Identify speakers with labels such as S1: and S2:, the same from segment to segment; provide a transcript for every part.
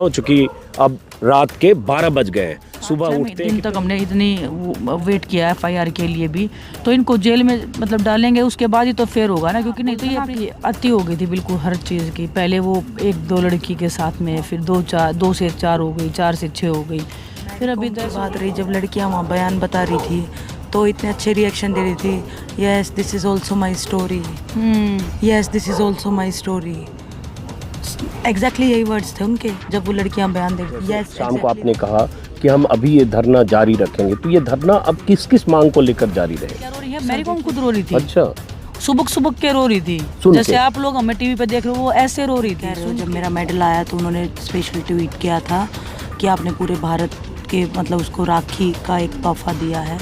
S1: हो चुकी, अब रात के 12 बज गए हैं। सुबह उठते
S2: दिन तक हमने इतनी वेट किया एफआईआर के लिए भी, तो इनको जेल में मतलब डालेंगे, उसके बाद ही तो फेयर होगा ना, क्योंकि नहीं तो ये अपनी अति हो गई थी बिल्कुल हर चीज़ की। पहले वो 1-2 लड़की के साथ में, फिर 2 से 4 हो गई, 4 से 6 हो गई, फिर अभी 10
S3: बात रही। जब लड़कियां वहाँ बयान बता रही थी तो इतने अच्छे रिएक्शन दे रही थी, yes this is also my story, yes this is also my story. Exactly यही वर्ड्स थे उनके जब वो लड़कियां बयान दे रही थी।
S1: शाम को आपने कहा कि हम अभी ये धरना जारी रखेंगे, तो ये धरना अब किस किस मांग को लेकर जारी रहेगा?
S2: क्या रो रही है? मेरी को खुद रो रही थी।
S1: अच्छा,
S2: सुबक के रो रही थी, जैसे आप लोग हमें टीवी पे देख रहे हो, वो ऐसे रो रही थी।
S3: जब मेरा मेडल आया तो उन्होंने स्पेशल ट्वीट किया था कि आपने पूरे भारत के मतलब उसको राखी का एक तोहफा दिया है।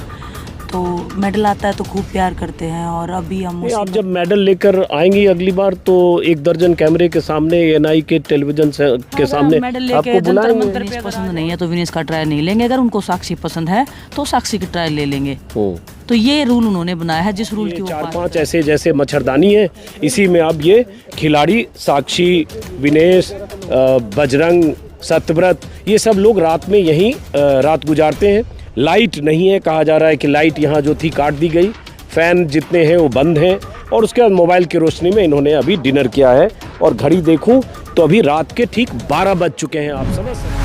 S3: तो मेडल आता है तो खूब प्यार करते हैं। और अभी हम
S1: आप जब मेडल लेकर आएंगी अगली बार तो 1 दर्जन कैमरे के सामने, एनआई के टेलीविजन के सामने आपको बुलाएंगे।
S2: पसंद नहीं है तो विनेश का ट्रायल नहीं लेंगे, अगर उनको साक्षी पसंद है तो साक्षी की ट्रायल ले लेंगे। तो ये रूल उन्होंने बनाया है, जिस रूल की
S1: 4-5 ऐसे जैसे मच्छरदानी है, इसी में अब ये खिलाड़ी साक्षी, विनेश, बजरंग, सत्यव्रत, ये सब लोग रात में यहीं रात गुजारते हैं। लाइट नहीं है, कहा जा रहा है कि लाइट यहाँ जो थी काट दी गई, फ़ैन जितने हैं वो बंद हैं, और उसके बाद मोबाइल की रोशनी में इन्होंने अभी डिनर किया है। और घड़ी देखूं तो अभी रात के ठीक 12 बज चुके हैं, आप समझ सकते हैं।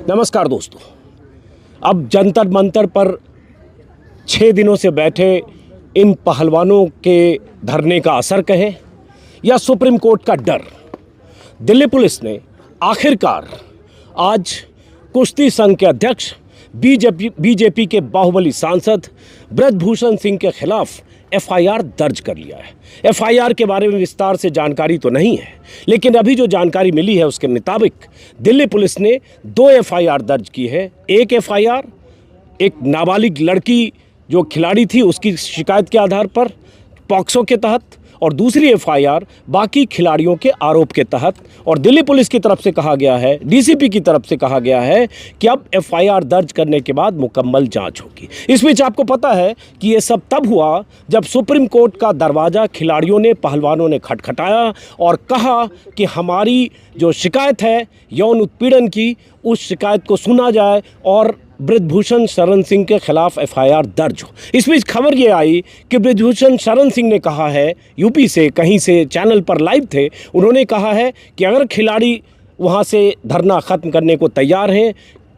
S1: नमस्कार दोस्तों, अब जंतर मंतर पर 6 दिनों से बैठे इन पहलवानों के धरने का असर कहें या सुप्रीम कोर्ट का डर, दिल्ली पुलिस ने आखिरकार आज कुश्ती संघ के अध्यक्ष बीजेपी के बाहुबली सांसद ब्रजभूषण सिंह के खिलाफ एफआईआर दर्ज कर लिया है। एफआईआर के बारे में विस्तार से जानकारी तो नहीं है, लेकिन अभी जो जानकारी मिली है उसके मुताबिक दिल्ली पुलिस ने 2 एफआईआर दर्ज की है। एक एफआईआर एक नाबालिग लड़की जो खिलाड़ी थी उसकी शिकायत के आधार पर पॉक्सो के तहत, और दूसरी एफआईआर बाकी खिलाड़ियों के आरोप के तहत। और दिल्ली पुलिस की तरफ से कहा गया है, डीसीपी की तरफ से कहा गया है कि अब एफआईआर दर्ज करने के बाद मुकम्मल जांच होगी। इस बीच आपको पता है कि ये सब तब हुआ जब सुप्रीम कोर्ट का दरवाज़ा खिलाड़ियों ने, पहलवानों ने खटखटाया और कहा कि हमारी जो शिकायत है यौन उत्पीड़न की, उस शिकायत को सुना जाए और ब्रजभूषण शरण सिंह के खिलाफ एफआईआर दर्ज हो। इस बीच खबर ये आई कि ब्रजभूषण शरण सिंह ने कहा है, यूपी से कहीं से चैनल पर लाइव थे, उन्होंने कहा है कि अगर खिलाड़ी वहाँ से धरना ख़त्म करने को तैयार हैं,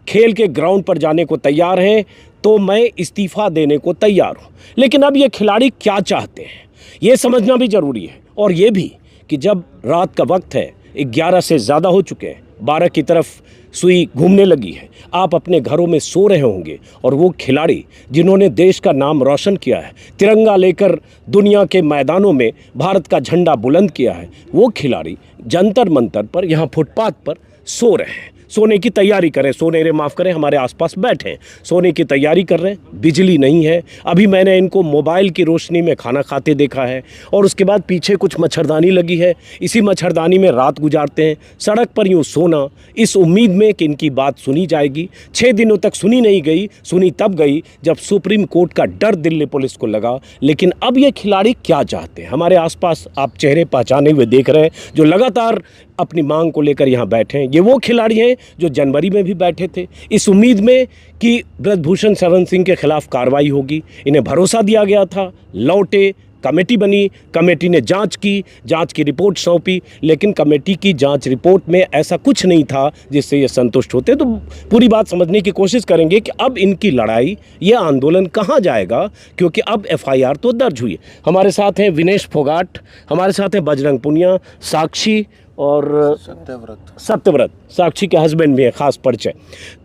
S1: खेल के ग्राउंड पर जाने को तैयार हैं, तो मैं इस्तीफ़ा देने को तैयार हूँ। लेकिन अब ये खिलाड़ी क्या चाहते हैं ये समझना भी ज़रूरी है। और ये भी कि जब रात का वक्त है, 11 से ज़्यादा हो चुके हैं, 12 की तरफ सुई घूमने लगी है, आप अपने घरों में सो रहे होंगे, और वो खिलाड़ी जिन्होंने देश का नाम रोशन किया है, तिरंगा लेकर दुनिया के मैदानों में भारत का झंडा बुलंद किया है, वो खिलाड़ी जंतर मंतर पर यहाँ फुटपाथ पर सो रहे हैं। सोने की तैयारी करें, माफ़ करें, हमारे आसपास बैठे हैं, सोने की तैयारी कर रहे हैं। बिजली नहीं है। अभी मैंने इनको मोबाइल की रोशनी में खाना खाते देखा है, और उसके बाद पीछे कुछ मच्छरदानी लगी है, इसी मच्छरदानी में रात गुजारते हैं। सड़क पर यूँ सोना इस उम्मीद में कि इनकी बात सुनी जाएगी। 6 दिनों तक सुनी नहीं गई, सुनी तब गई जब सुप्रीम कोर्ट का डर दिल्ली पुलिस को लगा। लेकिन अब ये खिलाड़ी क्या चाहते हैं? हमारे आसपास आप चेहरे पहचाने हुए देख रहे हैं जो लगातार अपनी मांग को लेकर यहाँ बैठे हैं। ये वो खिलाड़ी हैं जो जनवरी में भी बैठे थे इस उम्मीद में कि ब्रजभूषण शरण सिंह के खिलाफ कार्रवाई होगी। इन्हें भरोसा दिया गया था, लौटे, कमेटी बनी, कमेटी ने जांच की, जांच की रिपोर्ट सौंपी, लेकिन कमेटी की जांच रिपोर्ट में ऐसा कुछ नहीं था जिससे ये संतुष्ट होते। तो पूरी बात समझने की कोशिश करेंगे कि अब इनकी लड़ाई, ये आंदोलन कहाँ जाएगा, क्योंकि अब एफआईआर तो दर्ज हुई है। हमारे साथ हैं विनेश फोगाट, हमारे साथ हैं बजरंग पुनिया, साक्षी और सत्यव्रत, साक्षी के हस्बैंड भी है, खास परिचय।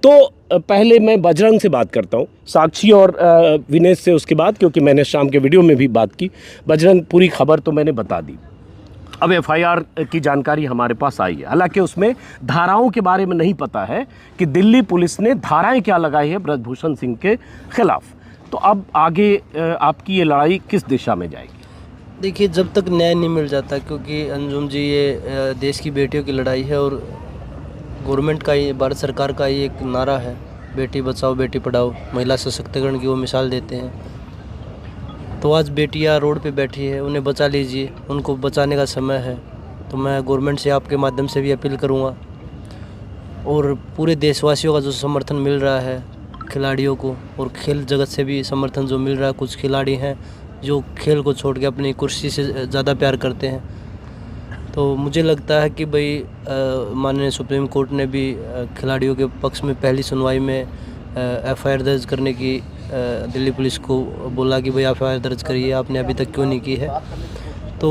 S1: तो पहले मैं बजरंग से बात करता हूँ, साक्षी और विनेश से उसके बाद, क्योंकि मैंने शाम के वीडियो में भी बात की। बजरंग, पूरी खबर तो मैंने बता दी, अब एफआईआर की जानकारी हमारे पास आई है। हालांकि उसमें धाराओं के बारे में नहीं पता है कि दिल्ली पुलिस ने धाराएं क्या लगाई है ब्रजभूषण सिंह के खिलाफ। तो अब आगे आपकी ये लड़ाई किस दिशा में जाएगी?
S4: देखिए, जब तक न्याय नहीं मिल जाता, क्योंकि अंजुम जी ये देश की बेटियों की लड़ाई है, और गवर्नमेंट का ही, भारत सरकार का ही एक नारा है, बेटी बचाओ बेटी पढ़ाओ, महिला सशक्तिकरण की वो मिसाल देते हैं। तो आज बेटियां रोड पे बैठी है, उन्हें बचा लीजिए, उनको बचाने का समय है। तो मैं गवर्नमेंट से आपके माध्यम से भी अपील करूंगा और पूरे देशवासियों का जो समर्थन मिल रहा है खिलाड़ियों को, और खेल जगत से भी समर्थन जो मिल रहा है, कुछ खिलाड़ी हैं जो खेल को छोड़ के अपनी कुर्सी से ज़्यादा प्यार करते हैं। तो मुझे लगता है कि भाई माननीय सुप्रीम कोर्ट ने भी खिलाड़ियों के पक्ष में पहली सुनवाई में एफआईआर दर्ज करने की दिल्ली पुलिस को बोला कि भाई एफआईआर दर्ज करिए, आपने अभी तक क्यों नहीं की है। तो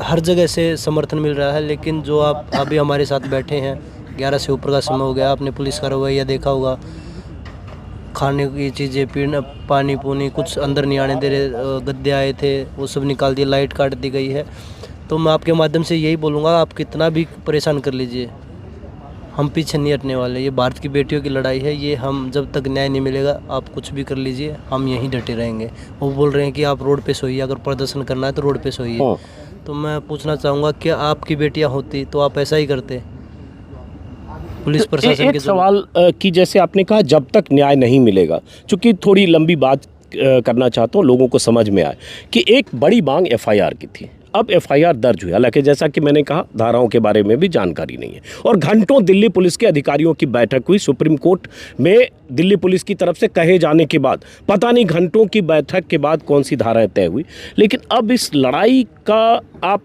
S4: हर जगह से समर्थन मिल रहा है। लेकिन जो आप अभी हमारे साथ बैठे हैं, 11 से ऊपर का समय हो गया, आपने पुलिस का रवैया देखा होगा, खाने की चीज़ें, पीना, पानी पूनी कुछ अंदर नहीं आने दे रहे, गद्दे आए थे वो सब निकाल दिए, लाइट काट दी गई है। तो मैं आपके माध्यम से यही बोलूँगा, आप कितना भी परेशान कर लीजिए, हम पीछे नहीं हटने वाले। ये भारत की बेटियों की लड़ाई है, ये हम जब तक न्याय नहीं मिलेगा, आप कुछ भी कर लीजिए, हम यहीं डटे रहेंगे। वो बोल रहे हैं कि आप रोड पे सोइए, अगर प्रदर्शन करना है तो रोड पे सोइए। तो मैं पूछना चाहूँगा, क्या आपकी बेटियाँ होती तो आप ऐसा ही करते? पुलिस प्रशासन
S1: एक सवाल कि जैसे आपने कहा जब तक न्याय नहीं मिलेगा, चूंकि थोड़ी लंबी बात करना चाहता हूँ, लोगों को समझ में आए कि एक बड़ी मांग एफआईआर की थी। अब एफआईआर दर्ज हुई, हालांकि जैसा कि मैंने कहा धाराओं के बारे में भी जानकारी नहीं है, और घंटों दिल्ली पुलिस के अधिकारियों की बैठक हुई सुप्रीम कोर्ट में। दिल्ली पुलिस की तरफ से कहे जाने के बाद पता नहीं घंटों की बैठक के बाद कौन सी धाराएं तय हुई। लेकिन अब इस लड़ाई का आप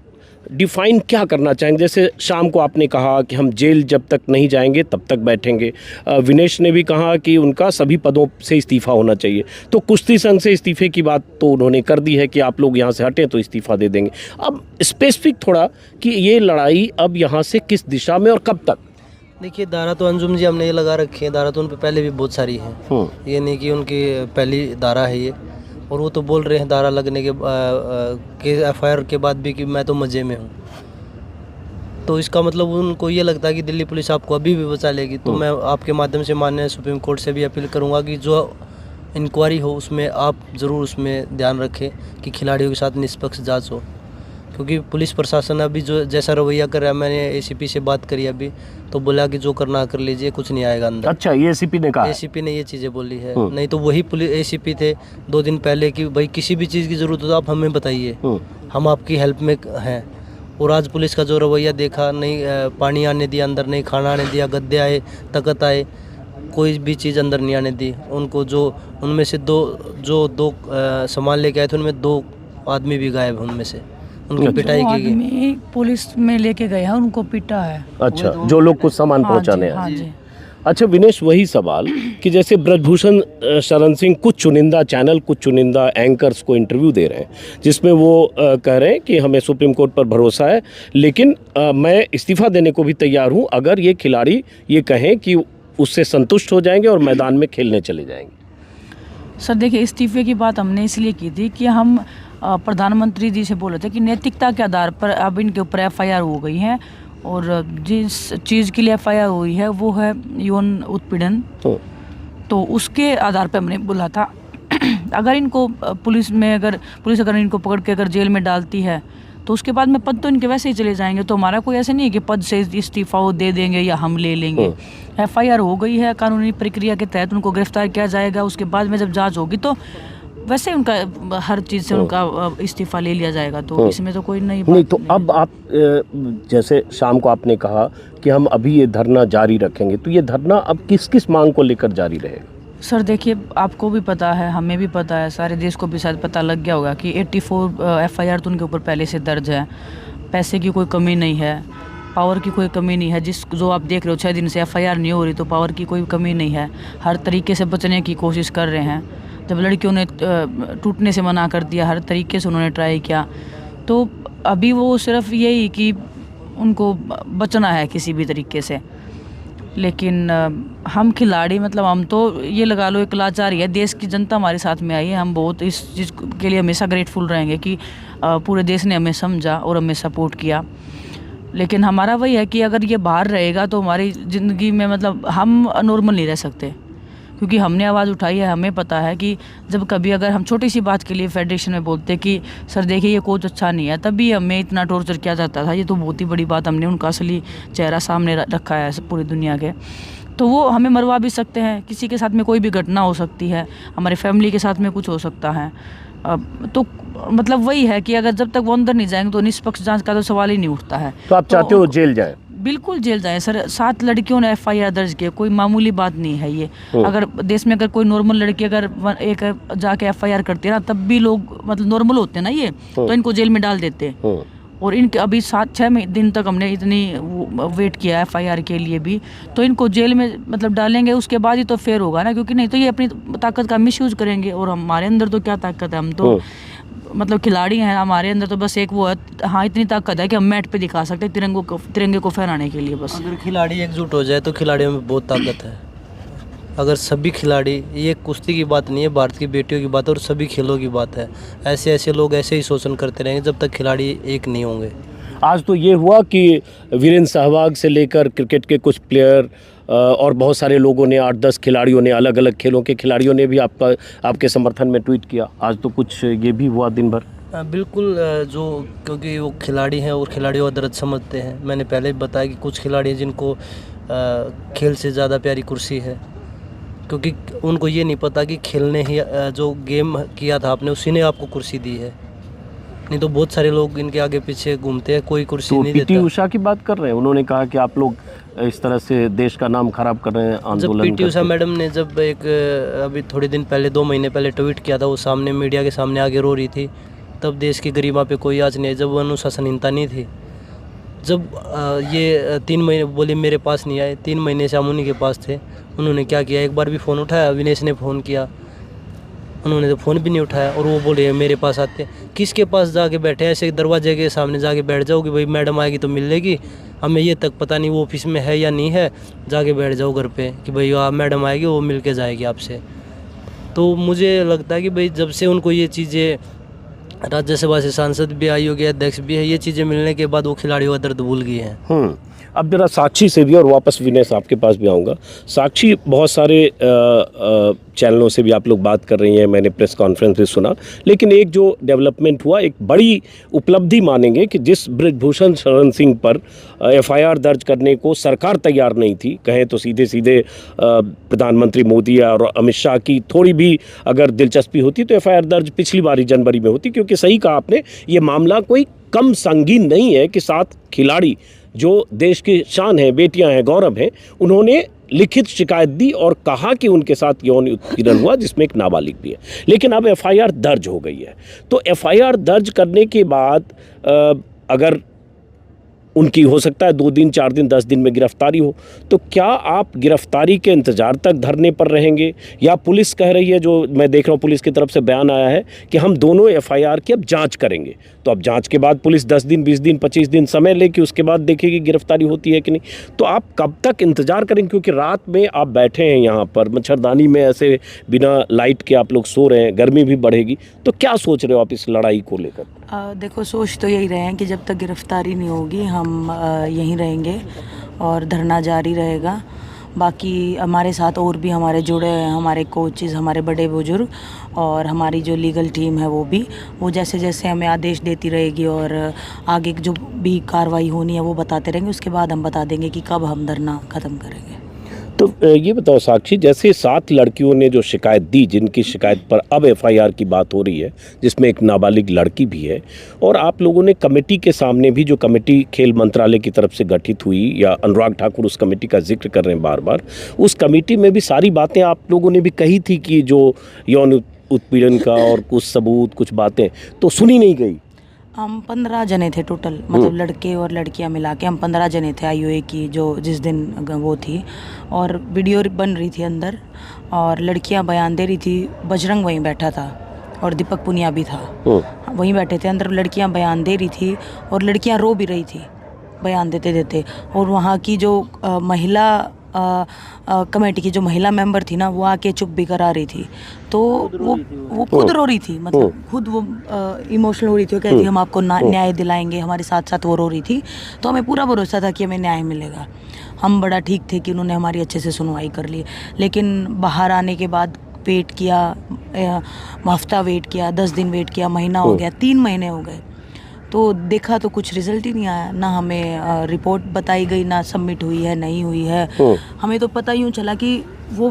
S1: डिफाइन क्या करना चाहेंगे? जैसे शाम को आपने कहा कि हम जेल जब तक नहीं जाएंगे तब तक बैठेंगे। विनेश ने भी कहा कि उनका सभी पदों से इस्तीफा होना चाहिए। तो कुश्ती संघ से इस्तीफे की बात तो उन्होंने कर दी है कि आप लोग यहाँ से हटें तो इस्तीफा दे देंगे। अब स्पेसिफिक थोड़ा कि ये लड़ाई अब यहाँ से किस दिशा में और कब तक?
S4: देखिए, धारा तो अंजुम जी हमने ये लगा रखी है, धारा तो उन पर पहले भी बहुत सारी है, ये नहीं कि उनकी पहली धारा है ये। और वो तो बोल रहे हैं धारा लगने के एफआईआर के बाद भी कि मैं तो मज़े में हूँ। तो इसका मतलब उनको ये लगता है कि दिल्ली पुलिस आपको अभी भी बचा लेगी। तो मैं आपके माध्यम से माननीय सुप्रीम कोर्ट से भी अपील करूँगा कि जो इंक्वायरी हो उसमें आप ज़रूर उसमें ध्यान रखें कि खिलाड़ियों के साथ निष्पक्ष जाँच हो, क्योंकि पुलिस प्रशासन अभी जो जैसा रवैया कर रहा है, मैंने एसीपी से बात करी अभी, तो बोला कि जो करना कर लीजिए, कुछ नहीं आएगा अंदर।
S1: अच्छा, ये एसीपी ने कहा?
S4: एसीपी ने ये चीज़ें बोली है। नहीं तो वही पुलिस एसीपी थे 2 दिन पहले कि भाई किसी भी चीज़ की ज़रूरत हो तो आप हमें बताइए, हम आपकी हेल्प में हैं। और आज पुलिस का जो रवैया देखा, नहीं पानी आने दिया अंदर, नहीं खाना आने दिया, गद्दे आए, तख्त आए, कोई भी चीज़ अंदर नहीं आने दी उनको। जो उनमें से दो सामान लेके आए थे, उनमें 2 आदमी भी गायब हैं, उनमें से उनकी पिटाई की गई।
S2: पुलिस में लेके गए हैं, उनको पीटा है।
S1: अच्छा, जो लोग कुछ सामान पहुंचाने
S2: हाँ
S1: आए।
S2: जी।
S1: अच्छा विनेश, वही सवाल कि जैसे ब्रजभूषण शरण सिंह कुछ चुनिंदा चैनल, कुछ चुनिंदा एंकर्स को इंटरव्यू दे रहे हैं, जिसमें वो कह रहे हैं कि हमें सुप्रीम कोर्ट पर भरोसा है, लेकिन मैं इस्तीफा देने को भी तैयार हूं अगर ये खिलाड़ी ये कहें कि उससे संतुष्ट हो जाएंगे और मैदान में खेलने चले जाएंगे।
S2: सर देखिए, इस्तीफे की बात हमने इसलिए की थी कि हम प्रधानमंत्री जी से बोले थे कि नैतिकता के आधार पर अब इनके ऊपर एफआईआर हो गई है, और जिस चीज़ के लिए एफआईआर हुई है वो है यौन उत्पीड़न। तो उसके आधार पर हमने बोला था अगर इनको पुलिस अगर इनको पकड़ के अगर जेल में डालती है तो उसके बाद में पद तो इनके वैसे ही चले जाएंगे। तो हमारा कोई ऐसे नहीं है कि पद से इस्तीफा वो दे देंगे या हम ले लेंगे। एफआईआर हो गई है, कानूनी प्रक्रिया के तहत उनको गिरफ्तार किया जाएगा। उसके बाद में जब जांच होगी तो वैसे उनका हर चीज़ से उनका इस्तीफा ले लिया जाएगा। तो इसमें तो कोई नई बात
S1: नहीं। तो अब आप जैसे शाम को आपने कहा कि हम अभी ये धरना जारी रखेंगे, तो ये धरना अब किस किस मांग को लेकर जारी रहेगा?
S2: सर देखिए, आपको भी पता है, हमें भी पता है, सारे देश को भी शायद पता लग गया होगा कि 84 एफआईआर तो उनके ऊपर पहले से दर्ज है। पैसे की कोई कमी नहीं है, पावर की कोई कमी नहीं है। जो आप देख रहे हो 6 दिन से एफआईआर नहीं हो रही, तो पावर की कोई कमी नहीं है। हर तरीके से बचने की कोशिश कर रहे हैं। जब लड़कियों ने टूटने से मना कर दिया, हर तरीके से उन्होंने ट्राई किया। तो अभी वो सिर्फ यही कि उनको बचना है किसी भी तरीके से। लेकिन हम खिलाड़ी, मतलब हम तो ये लगा लो एक लाचारी है। देश की जनता हमारे साथ में आई है, हम बहुत इस चीज़ के लिए हमेशा ग्रेटफुल रहेंगे कि पूरे देश ने हमें समझा और हमें सपोर्ट किया। लेकिन हमारा वही है कि अगर ये बाहर रहेगा तो हमारी ज़िंदगी में मतलब हम नॉर्मल नहीं रह सकते, क्योंकि हमने आवाज़ उठाई है। हमें पता है कि जब कभी अगर हम छोटी सी बात के लिए फेडरेशन में बोलते कि सर देखिए ये कोच अच्छा नहीं है, तभी हमें इतना टॉर्चर किया जाता था। ये तो बहुत ही बड़ी बात, हमने उनका असली चेहरा सामने रखा है पूरी दुनिया के। तो वो हमें मरवा भी सकते हैं, किसी के साथ में कोई भी घटना हो सकती है, हमारे फैमिली के साथ में कुछ हो सकता है। तो मतलब वही है कि अगर जब तक वो अंदर नहीं जाएंगे तो निष्पक्ष जांच का तो सवाल ही नहीं उठता है।
S1: तो आप चाहते हो जेल जाए?
S2: बिल्कुल जेल जाए सर। 7 लड़कियों ने FIR दर्ज की, कोई मामूली बात नहीं है ये। अगर देश में अगर कोई नॉर्मल लड़की अगर एक जाके FIR करती है ना, तब भी लोग मतलब नॉर्मल होते हैं ना ये, तो इनको जेल में डाल देते हैं। और इनके अभी 7-6 दिन तक हमने इतनी वेट किया है FIR के लिए भी, तो इनको जेल में मतलब डालेंगे, उसके बाद ही तो फेयर होगा ना, क्योंकि नहीं तो ये अपनी ताकत का मिसयूज करेंगे। और हमारे अंदर तो क्या ताकत है, हम तो मतलब खिलाड़ी हैं, हमारे अंदर तो बस एक वो है, हाँ इतनी ताकत है कि हम मैट पे दिखा सकते हैं तिरंगे को फहराने के लिए बस।
S4: अगर खिलाड़ी एकजुट हो जाए तो खिलाड़ियों में बहुत ताकत है। अगर सभी खिलाड़ी, ये कुश्ती की बात नहीं है, भारत की बेटियों की बात है और सभी खेलों की बात है, ऐसे लोग ऐसे ही शोषण करते रहेंगे जब तक खिलाड़ी एक नहीं होंगे।
S1: आज तो ये हुआ कि वीरेंद्र सहवाग से लेकर क्रिकेट के कुछ प्लेयर और बहुत सारे लोगों ने, 8-10 खिलाड़ियों ने, अलग अलग खेलों के खिलाड़ियों ने भी आपके समर्थन में ट्वीट किया। आज तो कुछ ये भी हुआ दिन भर।
S4: बिल्कुल, जो क्योंकि वो खिलाड़ी हैं और खिलाड़ियों का दर्द समझते हैं। मैंने पहले भी बताया कि कुछ खिलाड़ी हैं जिनको खेल से ज़्यादा प्यारी कुर्सी है, क्योंकि उनको ये नहीं पता कि खेलने ही जो गेम किया था आपने, उसी ने आपको कुर्सी दी है। नहीं तो बहुत सारे लोग इनके आगे पीछे घूमते हैं, कोई कुर्सी
S1: तो
S4: नहीं
S1: पीटी
S4: देता।
S1: उषा की बात कर रहे हैं, उन्होंने कहा कि आप लोग इस तरह से देश का नाम खराब कर रहे हैं
S4: जब
S1: आंदोलन
S4: पीटी उषा
S1: करके।
S4: मैडम ने जब एक अभी थोड़े दिन पहले, 2 महीने पहले ट्वीट किया था, वो सामने मीडिया के सामने आगे रो रही थी, तब देश की गरिमा पे कोई आज नहीं है, जब वो अनुशासनहीनता नहीं थी। जब ये 3 महीने बोले मेरे पास नहीं आए, 3 महीने से हम उन्हीं के पास थे। उन्होंने क्या किया, एक बार भी फ़ोन उठाया? विनेश ने फ़ोन किया, उन्होंने तो फ़ोन भी नहीं उठाया, और वो बोले मेरे पास आते। किसके पास जाके बैठे? ऐसे दरवाजे के सामने जाके बैठ जाओ कि भाई मैडम आएगी तो मिल लेगी, हमें ये तक पता नहीं वो ऑफिस में है या नहीं है, जाके बैठ जाओ घर पे कि भाई आप मैडम आएगी, वो मिल के जाएगी आपसे। तो मुझे लगता है कि भाई जब से उनको ये चीज़ें, राज्यसभा से सांसद भी आई होगी, अध्यक्ष भी है, ये चीज़ें मिलने के बाद वो खिलाड़ियों का दर्द भूल गए हैं।
S1: अब जरा साक्षी से भी, और वापस विनेश आपके पास भी आऊँगा। साक्षी, बहुत सारे चैनलों से भी आप लोग बात कर रही हैं, मैंने प्रेस कॉन्फ्रेंस भी सुना, लेकिन एक जो डेवलपमेंट हुआ, एक बड़ी उपलब्धि मानेंगे कि जिस बृजभूषण शरण सिंह पर FIR दर्ज करने को सरकार तैयार नहीं थी, कहें तो सीधे सीधे प्रधानमंत्री मोदी और अमित शाह की थोड़ी भी अगर दिलचस्पी होती तो FIR दर्ज पिछली बार ही जनवरी में होती, क्योंकि सही कहा आपने, ये मामला कोई कम संगीन नहीं है कि 7 खिलाड़ी जो देश की शान है, बेटियां हैं, गौरव हैं, उन्होंने लिखित शिकायत दी और कहा कि उनके साथ यौन उत्पीड़न हुआ, जिसमें एक नाबालिग भी है। लेकिन अब FIR दर्ज हो गई है, तो FIR दर्ज करने के बाद अगर उनकी हो सकता है 2 दिन, 4 दिन, 10 दिन में गिरफ्तारी हो, तो क्या आप गिरफ्तारी के इंतजार तक धरने पर रहेंगे? या पुलिस कह रही है, जो मैं देख रहा हूँ पुलिस की तरफ से बयान आया है कि हम दोनों FIR की अब जांच करेंगे, तो अब जांच के बाद पुलिस 10 दिन, 20 दिन, 25 दिन समय लेके उसके बाद देखेगी गिरफ्तारी होती है कि नहीं। तो आप कब तक इंतजार करेंगे? क्योंकि रात में आप बैठे हैं यहाँ पर मच्छरदानी में, ऐसे बिना लाइट के आप लोग सो रहे हैं, गर्मी भी बढ़ेगी, तो क्या सोच रहे हो आप इस लड़ाई को लेकर?
S3: देखो, सोच तो यही रहे हैं कि जब तक गिरफ्तारी नहीं होगी हम यहीं रहेंगे और धरना जारी रहेगा। बाकी हमारे साथ और भी हमारे जुड़े हैं, हमारे कोचेज़, हमारे बड़े बुजुर्ग और हमारी जो लीगल टीम है, वो जैसे जैसे हमें आदेश देती रहेगी और आगे जो भी कार्रवाई होनी है वो बताते रहेंगे। उसके बाद हम बता देंगे कि कब हम धरना ख़त्म करेंगे।
S1: तो ये बताओ साक्षी, जैसे 7 लड़कियों ने जो शिकायत दी, जिनकी शिकायत पर अब FIR की बात हो रही है, जिसमें एक नाबालिग लड़की भी है, और आप लोगों ने कमेटी के सामने भी, जो कमेटी खेल मंत्रालय की तरफ से गठित हुई, या अनुराग ठाकुर उस कमेटी का जिक्र कर रहे हैं बार बार, उस कमेटी में भी सारी बातें आप लोगों ने भी कही थी कि जो यौन उत्पीड़न का और कुछ सबूत, कुछ बातें तो सुनी नहीं गई।
S3: हम 15 जने थे टोटल, मतलब लड़के और लड़कियां मिला के हम 15 जने थे IOA की, जो जिस दिन वो थी, और वीडियो बन रही थी अंदर और लड़कियां बयान दे रही थी। बजरंग वहीं बैठा था और दीपक पुनिया भी था, वहीं बैठे थे अंदर। लड़कियां बयान दे रही थी और लड़कियां रो भी रही थी बयान देते देते। और वहाँ की जो महिला कमेटी की जो महिला मेंबर थी ना, वो आके चुप भी करा रही थी। तो वो खुद रो रही थी, मतलब खुद वो इमोशनल हो रही थी। वो कहती हम आपको न्याय दिलाएंगे, हमारे साथ साथ वो रो रही थी। तो हमें पूरा भरोसा था कि हमें न्याय मिलेगा। हम बड़ा ठीक थे कि उन्होंने हमारी अच्छे से सुनवाई कर ली। लेकिन बाहर आने के बाद वेट किया, हफ्ता वेट किया, 10 दिन वेट किया, महीना हो गया, 3 महीने हो गए, तो देखा तो कुछ रिजल्ट ही नहीं आया। ना हमें रिपोर्ट बताई गई, ना सबमिट हुई है, नहीं हुई है। हमें तो पता यूँ चला कि वो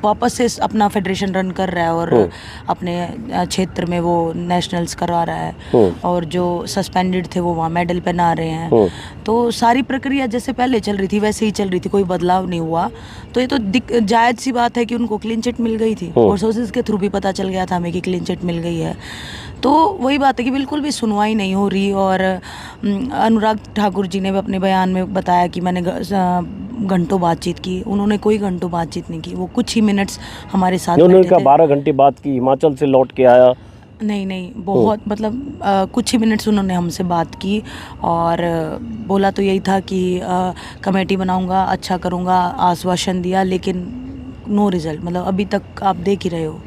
S3: वापस से अपना फेडरेशन रन कर रहा है और अपने क्षेत्र में वो नेशनल्स करवा रहा है और जो सस्पेंडेड थे वो वहाँ मेडल पहना रहे हैं। तो सारी प्रक्रिया जैसे पहले चल रही थी वैसे ही चल रही थी, कोई बदलाव नहीं हुआ। तो ये तो जायज़ सी बात है कि उनको क्लीन चिट मिल गई थी और सोर्सेज के थ्रू भी पता चल गया था हमें कि क्लीन चिट मिल गई है। तो वही बात है कि बिल्कुल भी सुनवाई नहीं हो रही। और अनुराग ठाकुर जी ने भी अपने बयान में बताया कि मैंने घंटों बातचीत की, उन्होंने कोई घंटों बातचीत नहीं की, वो कुछ ही मिनट्स हमारे साथ
S1: उन्होंने
S3: बैठे
S1: कहा
S3: थे।
S1: 12 घंटे बात की, हिमाचल से लौट के आया।
S3: नहीं बहुत मतलब कुछ ही मिनट्स उन्होंने हमसे बात की और बोला तो यही था कि कमेटी बनाऊंगा, अच्छा करूंगा, आश्वासन दिया, लेकिन नो रिजल्ट। मतलब अभी तक आप देख ही रहे हो।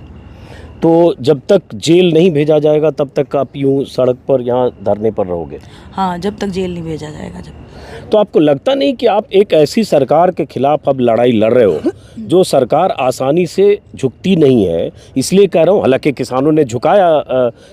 S1: तो जब तक जेल नहीं भेजा जाएगा तब तक आप यूं सड़क पर यहाँ धरने पर रहोगे?
S3: हाँ, जब तक जेल नहीं भेजा जाएगा। जब
S1: तो आपको लगता नहीं कि आप एक ऐसी सरकार के खिलाफ अब लड़ाई लड़ रहे हो जो सरकार आसानी से झुकती नहीं है? इसलिए कह रहा हूँ, हालांकि किसानों ने झुकाया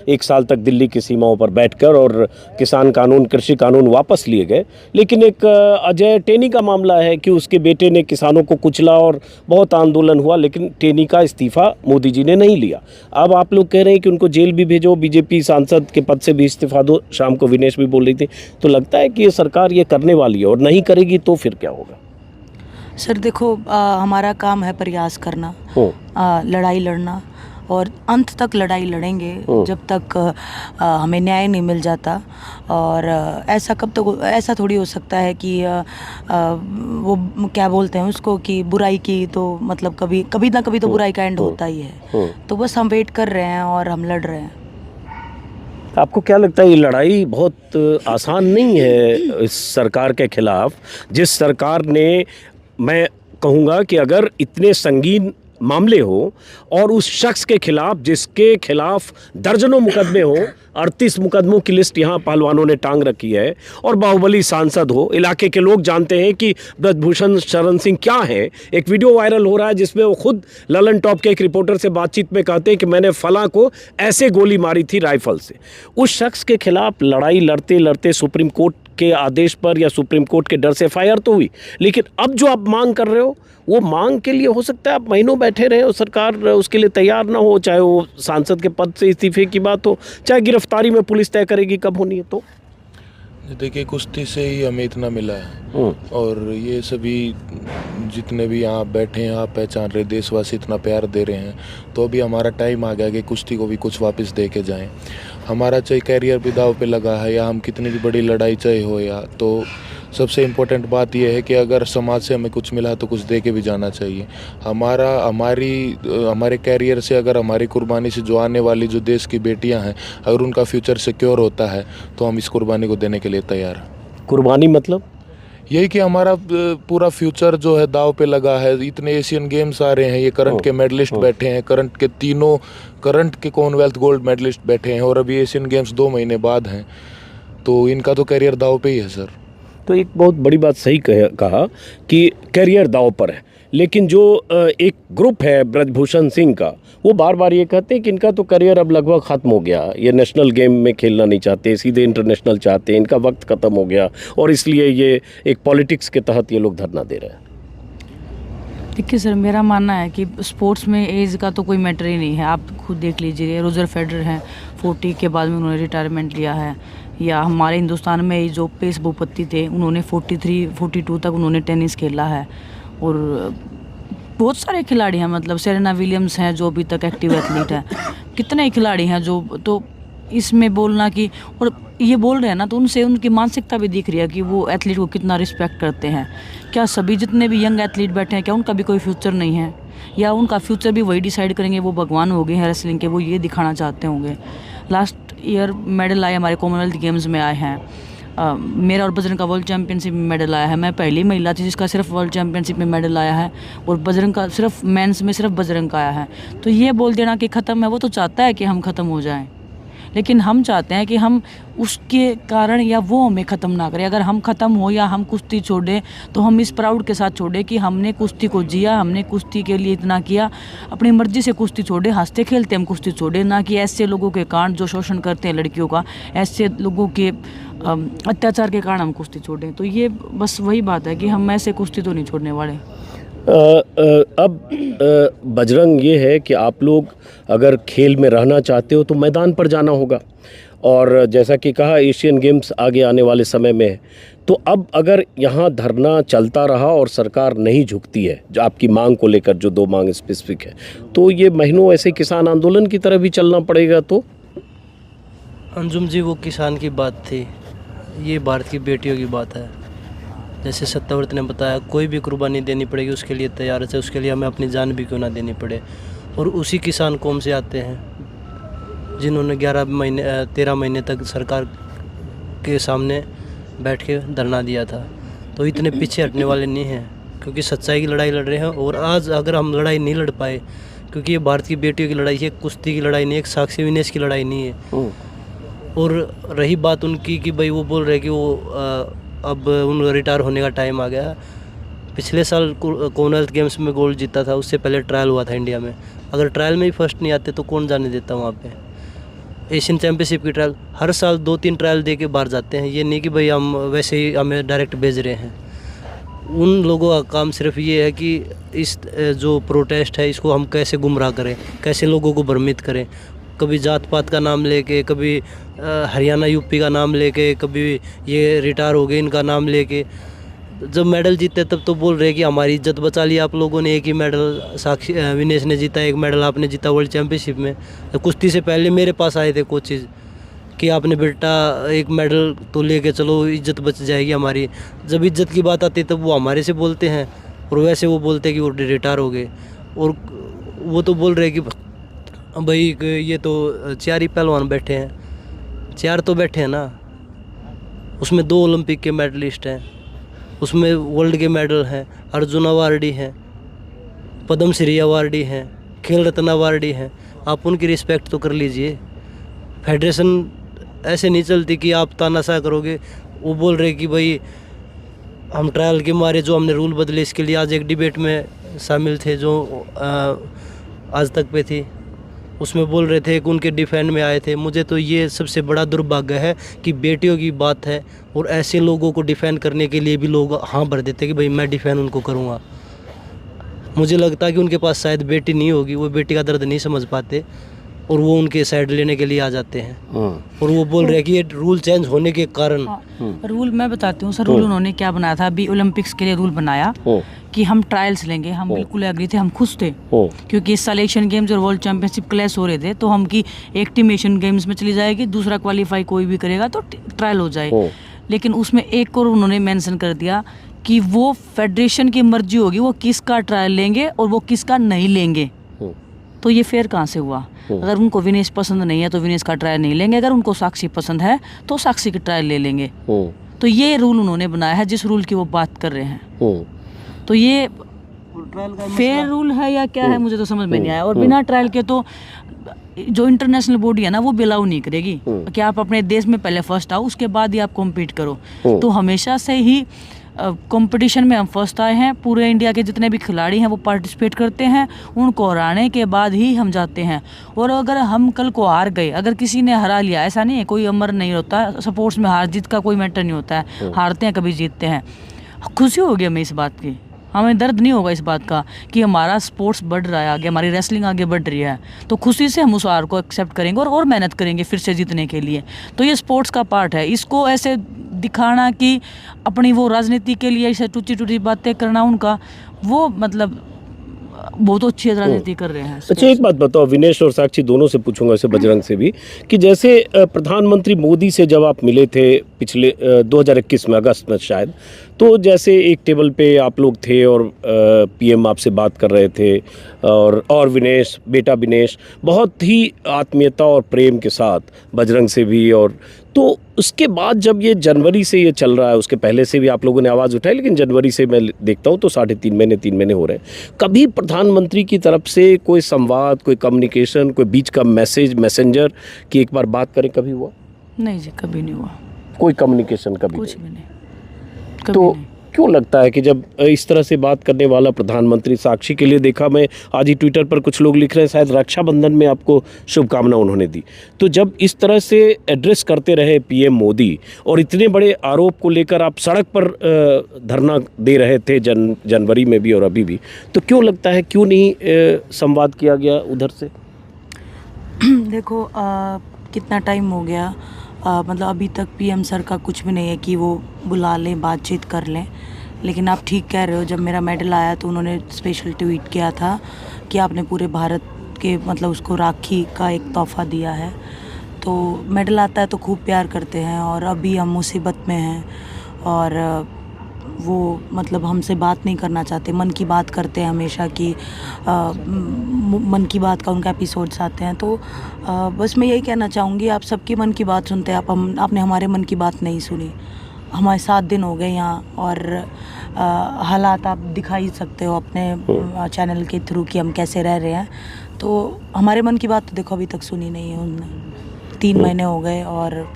S1: 1 साल तक दिल्ली की सीमाओं पर बैठकर और किसान कानून, कृषि कानून वापस लिए गए, लेकिन एक अजय टेनी का मामला है कि उसके बेटे ने किसानों को कुचला और बहुत आंदोलन हुआ, लेकिन टेनी का इस्तीफा मोदी जी ने नहीं लिया। अब आप लोग कह रहे हैं कि उनको जेल भी भेजो, बीजेपी सांसद के पद से भी इस्तीफा दो। शाम को विनेश भी बोल रही थी। तो लगता है कि ये सरकार ये करने वाली है, और नहीं करेगी तो फिर क्या होगा?
S3: सर देखो, हमारा काम है प्रयास करना, लड़ाई लड़ना, और अंत तक लड़ाई लड़ेंगे जब तक हमें न्याय नहीं मिल जाता। और ऐसा कब तक, ऐसा थोड़ी हो सकता है कि वो क्या बोलते हैं उसको कि बुराई की तो मतलब कभी ना कभी तो बुराई का एंड होता ही है। तो बस हम वेट कर रहे हैं और हम लड़ रहे हैं।
S1: आपको क्या लगता है ये लड़ाई बहुत आसान नहीं है इस सरकार के खिलाफ, जिस सरकार ने, मैं कहूँगा कि अगर इतने संगीन मामले हो और उस शख्स के खिलाफ जिसके खिलाफ दर्जनों मुकदमे हो, 38 मुकदमों की लिस्ट यहाँ पहलवानों ने टांग रखी है, और बाहुबली सांसद हो, इलाके के लोग जानते हैं कि ब्रजभूषण शरण सिंह क्या है। एक वीडियो वायरल हो रहा है जिसमें वो खुद ललन टॉप के एक रिपोर्टर से बातचीत में कहते हैं कि मैंने फलां को ऐसे गोली मारी थी राइफल से। उस शख्स के खिलाफ लड़ाई लड़ते लड़ते सुप्रीम कोर्ट के आदेश पर या सुप्रीम कोर्ट के डर से फायर तो हुई, लेकिन अब जो आप मांग कर रहे हो वो मांग के लिए हो सकता है आप महीनों बैठे रहे और सरकार उसके लिए तैयार ना हो, चाहे वो सांसद के पद से इस्तीफे की बात हो, चाहे गिरफ्तारी में पुलिस तय करेगी कब होनी है। तो
S5: देखिए, कुश्ती से ही हमें इतना मिला है, और ये सभी जितने भी यहाँ बैठे हैं आप पहचान रहे, देशवासी इतना प्यार दे रहे हैं, तो अभी हमारा टाइम आ गया कि कुश्ती को भी कुछ वापस दे के जाएँ। हमारा चाहे कैरियर भी दाव पे लगा है या हम कितनी भी बड़ी लड़ाई चाहे हो, या तो सबसे इम्पोर्टेंट बात यह है कि अगर समाज से हमें कुछ मिला तो कुछ दे के भी जाना चाहिए। हमारे कैरियर से, अगर हमारी कुर्बानी से जो आने वाली जो देश की बेटियां हैं, अगर उनका फ्यूचर सिक्योर होता है तो हम इस कुर्बानी को देने के लिए तैयार हैं।
S1: कुर्बानी मतलब
S5: यही कि हमारा पूरा फ्यूचर जो है दाव पे लगा है। इतने एशियन गेम्स आ रहे हैं, ये करंट के मेडलिस्ट बैठे हैं, करंट के कॉमनवेल्थ गोल्ड मेडलिस्ट बैठे हैं, और अभी एशियन गेम्स 2 महीने बाद हैं, तो इनका तो करियर दाव पे ही है सर।
S1: तो एक बहुत बड़ी बात सही कहा कि करियर दाव पर है, लेकिन जो एक ग्रुप है ब्रजभूषण सिंह का, वो बार बार ये कहते हैं कि इनका तो करियर अब लगभग ख़त्म हो गया, ये नेशनल गेम में खेलना नहीं चाहते, सीधे इंटरनेशनल चाहते हैं, इनका वक्त ख़त्म हो गया, और इसलिए ये एक पॉलिटिक्स के तहत ये लोग धरना दे रहे हैं।
S2: देखिए सर, मेरा मानना है कि स्पोर्ट्स में एज का तो कोई मैटर ही नहीं है। आप खुद देख लीजिए, रोजर फेडरर हैं, 40 के बाद में उन्होंने रिटायरमेंट लिया है, या हमारे हिंदुस्तान में जो पेस भूपति थे उन्होंने 43-42 तक उन्होंने टेनिस खेला है, और बहुत सारे खिलाड़ी हैं, मतलब सेरेना विलियम्स हैं जो अभी तक एक्टिव एथलीट हैं, कितने खिलाड़ी हैं जो, तो इसमें बोलना कि, और ये बोल रहे हैं ना, तो उनसे उनकी मानसिकता भी दिख रही है कि वो एथलीट को कितना रिस्पेक्ट करते हैं। क्या सभी जितने भी यंग एथलीट बैठे हैं, क्या उनका भी कोई फ्यूचर नहीं है, या उनका फ्यूचर भी वही डिसाइड करेंगे, वो भगवान हो गए हैं रेसलिंग के, वो ये दिखाना चाहते होंगे। लास्ट ईयर मेडल आए हमारे कॉमनवेल्थ गेम्स में आए हैं, मेरा और बजरंग का वर्ल्ड चैम्पियनशिप में मेडल आया है। मैं पहली महिला थी जिसका सिर्फ वर्ल्ड चैम्पियनशिप में मेडल आया है, और बजरंग का सिर्फ मेंस में सिर्फ बजरंग का आया है। तो ये बोल देना कि ख़त्म है, वो तो चाहता है कि हम ख़त्म हो जाएं, लेकिन हम चाहते हैं कि हम उसके कारण या वो हमें ख़त्म ना करें। अगर हम ख़त्म हो या हम कुश्ती छोड़ें तो हम इस प्राउड के साथ छोड़ें कि हमने कुश्ती को जिया, हमने कुश्ती के लिए इतना किया, अपनी मर्ज़ी से कुश्ती छोड़े, हंसते खेलते हम कुश्ती छोड़े, ना कि ऐसे लोगों के कारण जो शोषण करते हैं लड़कियों का, ऐसे लोगों के अत्याचार के कारण हम कुश्ती छोड़ें। तो ये बस वही बात है कि हम ऐसे कुश्ती तो नहीं छोड़ने वाले।
S1: बजरंग ये है कि आप लोग अगर खेल में रहना चाहते हो तो मैदान पर जाना होगा, और जैसा कि कहा एशियन गेम्स आगे आने वाले समय में है, तो अब अगर यहाँ धरना चलता रहा और सरकार नहीं झुकती है जो आपकी मांग को लेकर, जो 2 मांग स्पेसिफिक है, तो ये महीनों ऐसे किसान आंदोलन की तरह भी चलना पड़ेगा। तो
S4: अंजुम जी, वो किसान की बात थी, ये भारत की बेटियों की बात है। जैसे सत्तावर्ती ने बताया, कोई भी कुर्बानी देनी पड़ेगी उसके लिए तैयार है, उसके लिए हमें अपनी जान भी क्यों ना देनी पड़े। और उसी किसान कौम से आते हैं जिन्होंने 13 महीने तक सरकार के सामने बैठ के धरना दिया था। तो इतने पीछे हटने वाले नहीं हैं, क्योंकि सच्चाई की लड़ाई लड़ रहे हैं। और आज अगर हम लड़ाई नहीं लड़ पाए, क्योंकि ये भारत की बेटियों की लड़ाई है, कुश्ती की लड़ाई नहीं है, एक साक्षी विनेश की लड़ाई नहीं है। और रही बात उनकी कि भाई वो बोल रहे कि वो अब उन रिटायर होने का टाइम आ गया। पिछले साल कॉमनवेल्थ गेम्स में गोल्ड जीता था, उससे पहले ट्रायल हुआ था इंडिया में। अगर ट्रायल में ही फर्स्ट नहीं आते तो कौन जाने देता वहाँ पे। एशियन चैम्पियनशिप की ट्रायल हर साल 2-3 ट्रायल दे के बाहर जाते हैं। ये नहीं कि भाई हम वैसे ही हमें डायरेक्ट भेज रहे हैं। उन लोगों का काम सिर्फ ये है कि इस जो प्रोटेस्ट है इसको हम कैसे गुमराह करें, कैसे लोगों को भ्रमित करें। कभी जात पात का नाम लेके, कभी हरियाणा यूपी का नाम लेके, कभी ये रिटायर हो गए इनका नाम लेके। जब मेडल जीते तब तो बोल रहे कि हमारी इज्जत बचा ली आप लोगों ने। एक ही मेडल साक्षी विनेश ने जीता, एक मेडल आपने जीता वर्ल्ड चैम्पियनशिप में। तो कुश्ती से पहले मेरे पास आए थे कोचेज कि आपने बेटा एक मेडल तो लेके चलो, इज्जत बच जाएगी हमारी। जब इज्जत की बात आती है तब वो हमारे से बोलते हैं, और वैसे वो बोलते हैं कि वो रिटायर हो गए। और वो तो बोल रहे कि भाई ये तो 4 ही पहलवान बैठे हैं। 4 तो बैठे हैं ना, उसमें 2 ओलंपिक के मेडलिस्ट हैं, उसमें वर्ल्ड के मेडल हैं, अर्जुन अवार्डी हैं, पद्मश्री अवार्डी हैं, खेल रत्न अवार्डी हैं। आप उनकी रिस्पेक्ट तो कर लीजिए। फेडरेशन ऐसे नहीं चलती कि आप तानाशाह करोगे। वो बोल रहे कि भाई हम ट्रायल के मारे जो हमने रूल बदले, इसके लिए आज एक डिबेट में शामिल थे जो आज तक पे थी। उसमें बोल रहे थे कि उनके डिफेंड में आए थे। मुझे तो ये सबसे बड़ा दुर्भाग्य है कि बेटियों की बात है और ऐसे लोगों को डिफेंड करने के लिए भी लोग हाँ भर देते कि भाई मैं डिफेंड उनको करूँगा। मुझे लगता है कि उनके पास शायद बेटी नहीं होगी, वो बेटी का दर्द नहीं समझ पाते और वो उनके साइड लेने के लिए आ जाते हैं। और वो बोल रहे हैं कि ये रूल चेंज होने के कारण।
S2: रूल मैं बताती हूँ सर, रूल उन्होंने क्या बनाया था। अभी ओलंपिक्स के लिए रूल बनाया कि हम ट्रायल्स लेंगे। हम बिल्कुल एग्री थे, हम खुश थे, क्योंकि इस साल एशियन गेम्स और वर्ल्ड चैंपियनशिप क्लैश हो रहे थे। तो हम की एक टीम एशियन गेम्स में चली जाएगी, दूसरा क्वालिफाई कोई भी करेगा तो ट्रायल हो जाए। लेकिन उसमें एक और उन्होंने मेंशन कर दिया कि वो फेडरेशन की मर्जी होगी, वो किसका ट्रायल लेंगे और वो किसका नहीं लेंगे। तो ये फेयर कहाँ से हुआ? अगर उनको विनेश पसंद नहीं है तो विनेश का ट्रायल नहीं लेंगे, अगर उनको साक्षी पसंद है तो साक्षी की ट्रायल ले लेंगे। तो ये रूल उन्होंने बनाया है, जिस रूल की वो बात कर रहे हैं। तो ये फेयर रूल है या क्या है, मुझे तो समझ में नहीं आया। और बिना ट्रायल के तो जो इंटरनेशनल बॉडी है ना, वो भी अलाउ नहीं करेगी कि आप अपने देश में पहले फर्स्ट आओ, उसके बाद ही आप कॉम्पीट करो। तो हमेशा से ही कंपटीशन में हम फर्स्ट आए हैं। पूरे इंडिया के जितने भी खिलाड़ी हैं वो पार्टिसिपेट करते हैं, उनको हराने के बाद ही हम जाते हैं। और अगर हम कल को हार गए, अगर किसी ने हरा लिया, ऐसा नहीं है, कोई अमर नहीं होता। स्पोर्ट्स में हार जीत का कोई मैटर नहीं होता है, हारते हैं कभी जीतते हैं। खुशी होगी हमें इस बात की, हमें दर्द नहीं होगा इस बात का कि हमारा स्पोर्ट्स बढ़ रहा है आगे, हमारी रेसलिंग आगे बढ़ रही है। तो खुशी से हम उस हार को एक्सेप्ट करेंगे और मेहनत करेंगे फिर से जीतने के लिए। तो ये स्पोर्ट्स का पार्ट है। इसको ऐसे दिखाना कि अपनी वो राजनीति के लिए ऐसे टूटी टूटी बातें करना, उनका वो मतलब बहुत अच्छी राजनीति कर रहे हैं।
S1: अच्छा, एक बात बताओ, विनेश और साक्षी दोनों से पूछूंगा, इसे बजरंग से भी, कि जैसे प्रधानमंत्री मोदी से जब आप मिले थे पिछले 2021 में अगस्त में शायद, तो जैसे एक टेबल पे आप लोग थे और पीएम आपसे बात कर रहे थे और विनेश, बेटा विनेश बहुत ही आत्मीयता और प्रेम के साथ बजरंग से भी। और तो उसके बाद जब ये जनवरी से ये चल रहा है, उसके पहले से भी आप लोगों ने आवाज़ उठाई, लेकिन जनवरी से मैं देखता हूँ तो 3.5 महीने 3 महीने हो रहे हैं। कभी प्रधानमंत्री की तरफ से कोई संवाद, कोई कम्युनिकेशन, कोई बीच का मैसेंजर कि एक बार बात करें, कभी हुआ?
S2: नहीं जी, कभी नहीं हुआ।
S1: कोई कम्युनिकेशन कभी
S2: कुछ भी नहीं,
S1: तो क्यों लगता है कि जब इस तरह से बात करने वाला प्रधानमंत्री, साक्षी के लिए देखा मैं आज ही ट्विटर पर कुछ लोग लिख रहे हैं शायद रक्षाबंधन में आपको शुभकामना उन्होंने दी, तो जब इस तरह से एड्रेस करते रहे पीएम मोदी और इतने बड़े आरोप को लेकर आप सड़क पर धरना दे रहे थे जनवरी में भी और अभी भी, तो क्यों लगता है क्यों नहीं संवाद किया गया उधर से?
S3: देखो कितना टाइम हो गया, मतलब अभी तक पीएम सर का कुछ भी नहीं है कि वो बुला लें, बातचीत कर लें। लेकिन आप ठीक कह रहे हो, जब मेरा मेडल आया तो उन्होंने स्पेशल ट्वीट किया था कि आपने पूरे भारत के मतलब उसको राखी का एक तोहफा दिया है। तो मेडल आता है तो खूब प्यार करते हैं, और अभी हम मुसीबत में हैं और वो मतलब हमसे बात नहीं करना चाहते, मन की बात करते हैं हमेशा कि मन की बात का उनका एपिसोड्स आते हैं। तो बस मैं यही कहना चाहूँगी, आप सबकी मन की बात सुनते हैं, आपने हमारे मन की बात नहीं सुनी। हमारे 7 दिन हो गए यहाँ, और हालात आप दिखा ही सकते हो अपने चैनल के थ्रू कि हम कैसे रह रहे हैं। तो हमारे मन की बात तो देखो अभी तक सुनी नहीं है उन्होंने। 3 महीने हो गए और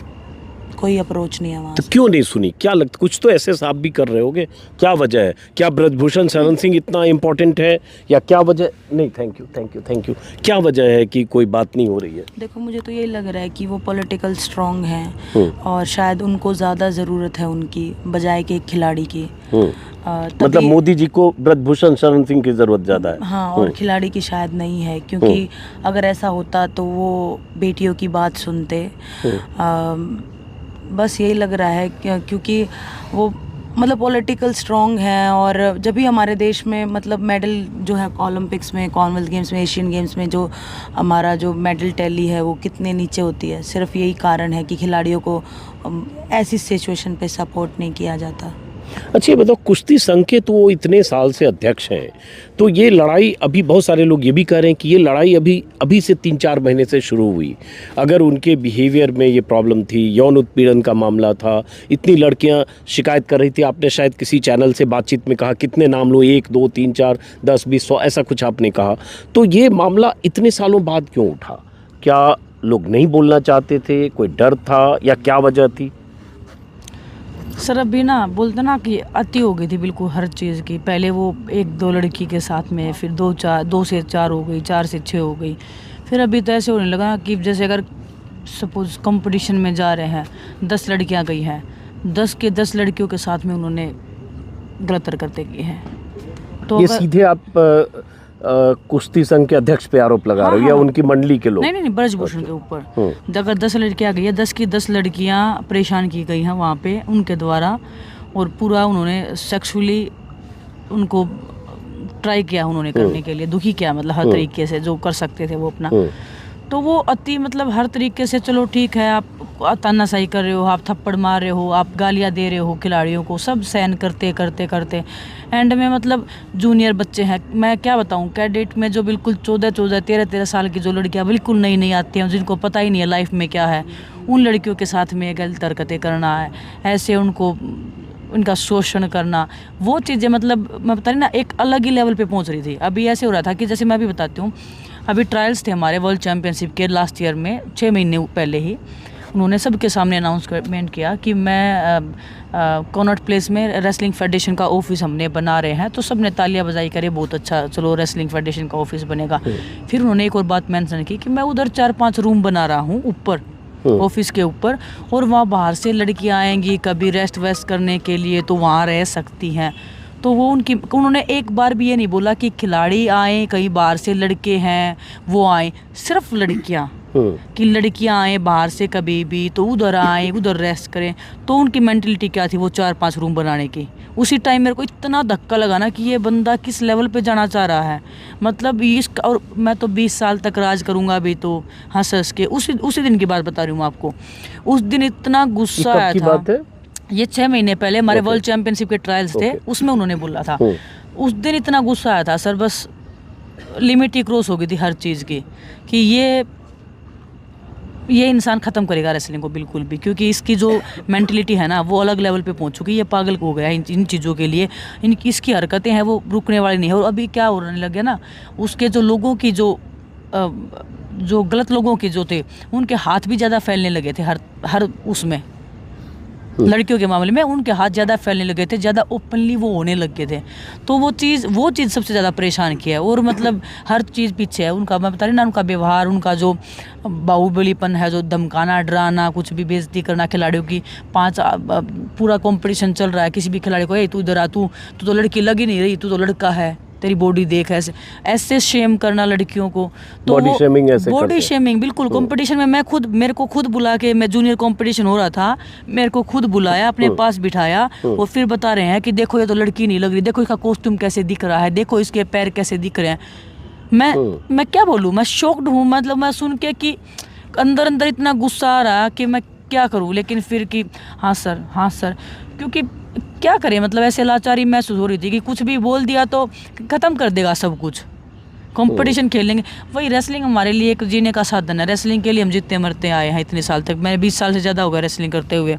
S3: कोई अप्रोच नहीं है वहाँ
S1: तो क्यों नहीं सुनी? क्या लगता, कुछ तो ऐसे साफ भी कर रहे होगे, क्या वजह है? क्या ब्रजभूषण शरण सिंह इतना इम्पोर्टेंट है या क्या वजह? नहीं, थैंक यू, क्या वजह है कि कोई बात नहीं हो रही है?
S3: देखो मुझे तो यही लग रहा है कि वो पॉलिटिकल स्ट्रॉन्ग हैं और शायद उनको ज़्यादा ज़रूरत है उनकी बजाय के एक खिलाड़ी की।
S1: मतलब मोदी जी को ब्रजभूषण शरण सिंह की ज़रूरत ज़्यादा है।
S3: हाँ, और खिलाड़ी की शायद नहीं है, क्योंकि अगर ऐसा होता तो वो बेटियों की बात सुनते। बस यही लग रहा है क्योंकि वो मतलब पॉलिटिकल स्ट्रॉन्ग हैं, और जब भी हमारे देश में मतलब मेडल जो है ओलंपिक्स में, कॉमनवेल्थ गेम्स में, एशियन गेम्स में जो हमारा जो मेडल टैली है वो कितने नीचे होती है, सिर्फ यही कारण है कि खिलाड़ियों को ऐसी सिचुएशन पे सपोर्ट नहीं किया जाता।
S1: अच्छा, ये बताओ, कुश्ती संघ के तो वो इतने साल से अध्यक्ष हैं, तो ये लड़ाई अभी बहुत सारे लोग ये भी कह रहे हैं कि ये लड़ाई अभी से 3-4 महीने से शुरू हुई। अगर उनके बिहेवियर में ये प्रॉब्लम थी, यौन उत्पीड़न का मामला था, इतनी लड़कियां शिकायत कर रही थी, आपने शायद किसी चैनल से बातचीत में कहा कितने नाम लो, 1, 2, 3, 4, 10, 20, 100 ऐसा कुछ आपने कहा, तो ये मामला इतने सालों बाद क्यों उठा? क्या लोग नहीं बोलना चाहते थे, कोई डर था या क्या वजह थी?
S2: सर अभी ना बोलते ना कि अति हो गई थी बिल्कुल हर चीज़ की। पहले वो 1-2 लड़की के साथ में, फिर 2 से 4 हो गई, 4 से 6 हो गई, फिर अभी तो ऐसे होने लगा कि जैसे अगर सपोज कंपटीशन में जा रहे हैं, 10 लड़कियां गई हैं, 10 के 10 लड़कियों के साथ में उन्होंने गलत हरकतें की हैं। तो
S1: ये सीधे आप कुश्ती संघ के अध्यक्ष पे आरोप लगा रहे हो या उनकी मंडली के लोग?
S2: नहीं, ब्रजभूषण के ऊपर अगर 10 लड़कियां गई है, 10 की 10 लड़कियां परेशान की गई हैं वहाँ पे उनके द्वारा, और पूरा उन्होंने सेक्सुअली उनको ट्राई किया उन्होंने करने के लिए, दुखी किया, मतलब हर तरीके से जो कर सकते थे वो अपना। तो वो अति मतलब हर तरीके से, चलो ठीक है, आप तानाशाही कर रहे हो, आप थप्पड़ मार रहे हो, आप गालियाँ दे रहे हो खिलाड़ियों को, सब सहन करते एंड में मतलब जूनियर बच्चे हैं, मैं क्या बताऊं, कैडेट में जो बिल्कुल 14, 13 साल की जो लड़कियां बिल्कुल नई आती हैं, जिनको पता ही नहीं है लाइफ में क्या है, उन लड़कियों के साथ में गलत हरकतें करना है, ऐसे उनको उनका शोषण करना, वो चीज़ें मतलब मैं बता रही ना एक अलग ही लेवल पे पहुंच रही थी। अभी ऐसे हो रहा था कि जैसे मैं अभी बताती हूँ, अभी ट्रायल्स थे हमारे वर्ल्ड चैम्पियनशिप के लास्ट ईयर में, 6 महीने पहले ही उन्होंने सबके सामने अनाउंसमेंट किया कि मैं कॉनॉट प्लेस में रेसलिंग फेडरेशन का ऑफिस हमने बना रहे हैं। तो सब ने तालियां बजाई करे, बहुत अच्छा, चलो रेसलिंग फेडरेशन का ऑफिस बनेगा। फिर उन्होंने एक और बात मेंशन की कि मैं उधर 4-5 रूम बना रहा हूँ ऊपर ऑफिस के ऊपर, और वहाँ बाहर से लड़कियाँ आएंगी कभी रेस्ट वेस्ट करने के लिए, तो वहाँ रह सकती हैं। तो वो उन्होंने एक बार भी ये नहीं बोला कि खिलाड़ी आए, कहीं बाहर से लड़के हैं वो आए, सिर्फ लड़कियाँ, कि लड़कियां आए बाहर से कभी भी तो उधर आए, उधर रेस्ट करें। तो उनकी मेंटलिटी क्या थी वो 4-5 रूम बनाने की। उसी टाइम मेरे को इतना धक्का लगा ना कि ये बंदा किस लेवल पे जाना चाह रहा है, मतलब और मैं तो 20 साल तक राज करूंगा अभी तो हंस के। उसी दिन की बात बता रही हूँ आपको, उस दिन इतना गुस्सा आया था।
S1: बात है?
S2: ये 6 महीने पहले हमारे वर्ल्ड चैंपियनशिप के ट्रायल्स थे, उसमें उन्होंने बोला था। उस दिन इतना गुस्सा आया था सर, बस लिमिट ही क्रॉस हो गई थी हर चीज़ की, कि ये इंसान ख़त्म करेगा रेसलिंग को बिल्कुल भी, क्योंकि इसकी जो मेंटलिटी है ना वो अलग लेवल पे पहुंच चुकी है। ये पागल हो गया इन चीज़ों के लिए, इसकी हरकतें हैं वो रुकने वाली नहीं है। और अभी क्या होने लगे ना, उसके जो लोगों की जो गलत लोगों के जो थे उनके हाथ भी ज़्यादा फैलने लगे थे हर उसमें। लड़कियों के मामले में उनके हाथ ज़्यादा फैलने लगे थे, ज़्यादा ओपनली वो होने लगे थे। तो वो चीज़ सबसे ज़्यादा परेशान किया है। और मतलब हर चीज़ पीछे है उनका, मैं बता रही ना, उनका व्यवहार, उनका जो बाहुबलीपन है, जो धमकाना, डराना, कुछ भी बेइज्जती करना खिलाड़ियों की। पूरा कंपटीशन चल रहा है, किसी भी खिलाड़ी को, ए तू इधर आ, तू तो लड़की लग ही नहीं रही, तू तो लड़का है, तेरी बॉडी देख, ऐसे शेम करना लड़कियों को। तो
S1: बॉडी शेमिंग ऐसे
S2: बॉडी
S1: करते हैं।
S2: शेमिंग बिल्कुल। कंपटीशन में मेरे को खुद बुला के, मैं जूनियर कंपटीशन हो रहा था, मेरे को खुद बुलाया, अपने पास बिठाया और फिर बता रहे हैं कि देखो ये तो लड़की नहीं लग रही, देखो इसका कॉस्ट्यूम कैसे दिख रहा है, देखो इसके पैर कैसे दिख रहे हैं। मैं क्या बोलूँ, मैं शॉक्ड हूँ। मतलब मैं सुन के कि अंदर इतना गुस्सा आ रहा कि मैं क्या करूँ, लेकिन फिर कि हाँ सर, क्योंकि क्या करें, मतलब ऐसे लाचारी महसूस हो रही थी कि कुछ भी बोल दिया तो ख़त्म कर देगा सब कुछ। कंपटीशन खेलेंगे, वही रेसलिंग हमारे लिए एक जीने का साधन है। रेसलिंग के लिए हम जीतते मरते आए हैं इतने साल तक। मैं 20 साल से ज़्यादा हो गया रेसलिंग करते हुए।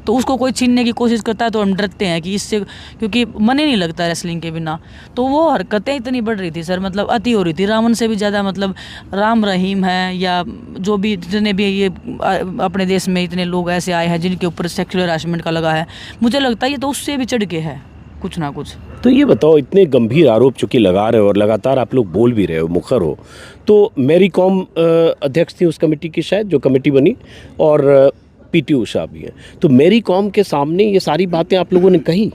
S2: तो उसको कोई छीनने की कोशिश करता है तो हम डरते हैं कि इससे, क्योंकि मन ही नहीं लगता रेसलिंग के बिना। तो वो हरकतें इतनी बढ़ रही थी सर, मतलब अति हो रही थी। रावण से भी ज़्यादा, मतलब राम रहीम है या जो भी जितने भी ये अपने देश में इतने लोग ऐसे आए हैं जिनके ऊपर सेक्सुअल हरासमेंट का लगा है, मुझे लगता है ये तो उससे भी चढ़ के है कुछ ना कुछ।
S1: तो ये बताओ, इतने गंभीर आरोप चूंकि लगा रहे हो और लगातार आप लोग बोल भी रहे हो, मुखर हो, तो मैरी कॉम अध्यक्ष थी उस कमेटी की, शायद जो कमेटी बनी, और पीटी उषा भी है। तो मैरी कॉम के सामने ये सारी बातें आप लोगों ने कही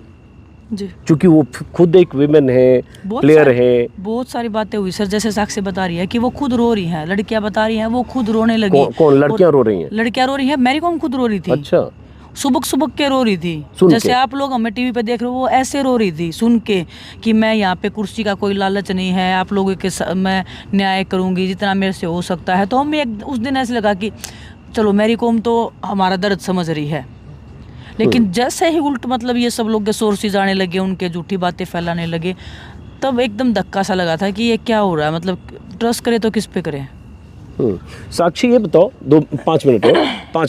S2: जी,
S1: क्योंकि वो खुद एक विमेन है, प्लेयर है।
S2: बहुत सारी बातें हुई सर, जैसे साक्षी बता रही है कि वो खुद रो रही हैं, लड़कियां बता रही हैं वो खुद रोने लगी।
S1: कौन लड़कियां रो रही हैं?
S2: लड़कियां रो रही हैं, मैरी कॉम खुद रो रही थी।
S1: अच्छा,
S2: सुबक के रो रही थी, जैसे आप लोग हमें टीवी पे देख रहे हो, वो ऐसे रो रही थी सुन के कि मैं यहाँ पे कुर्सी का कोई लालच नहीं है, आप लोगों के मैं न्याय करूँगी जितना मेरे से हो सकता है। तो हमें उस दिन ऐसे लगा कि चलो मैरी कॉम तो हमारा दर्द समझ रही है। लेकिन जैसे ही उल्ट, मतलब ये सब लोग के सोर्सेज आने लगे, उनके झूठी बातें फैलाने लगे, तब एकदम धक्का सा लगा था कि ये क्या हो रहा है, मतलब ट्रस्ट करे तो किस पे करें।
S1: साक्षी ये बताओ, 5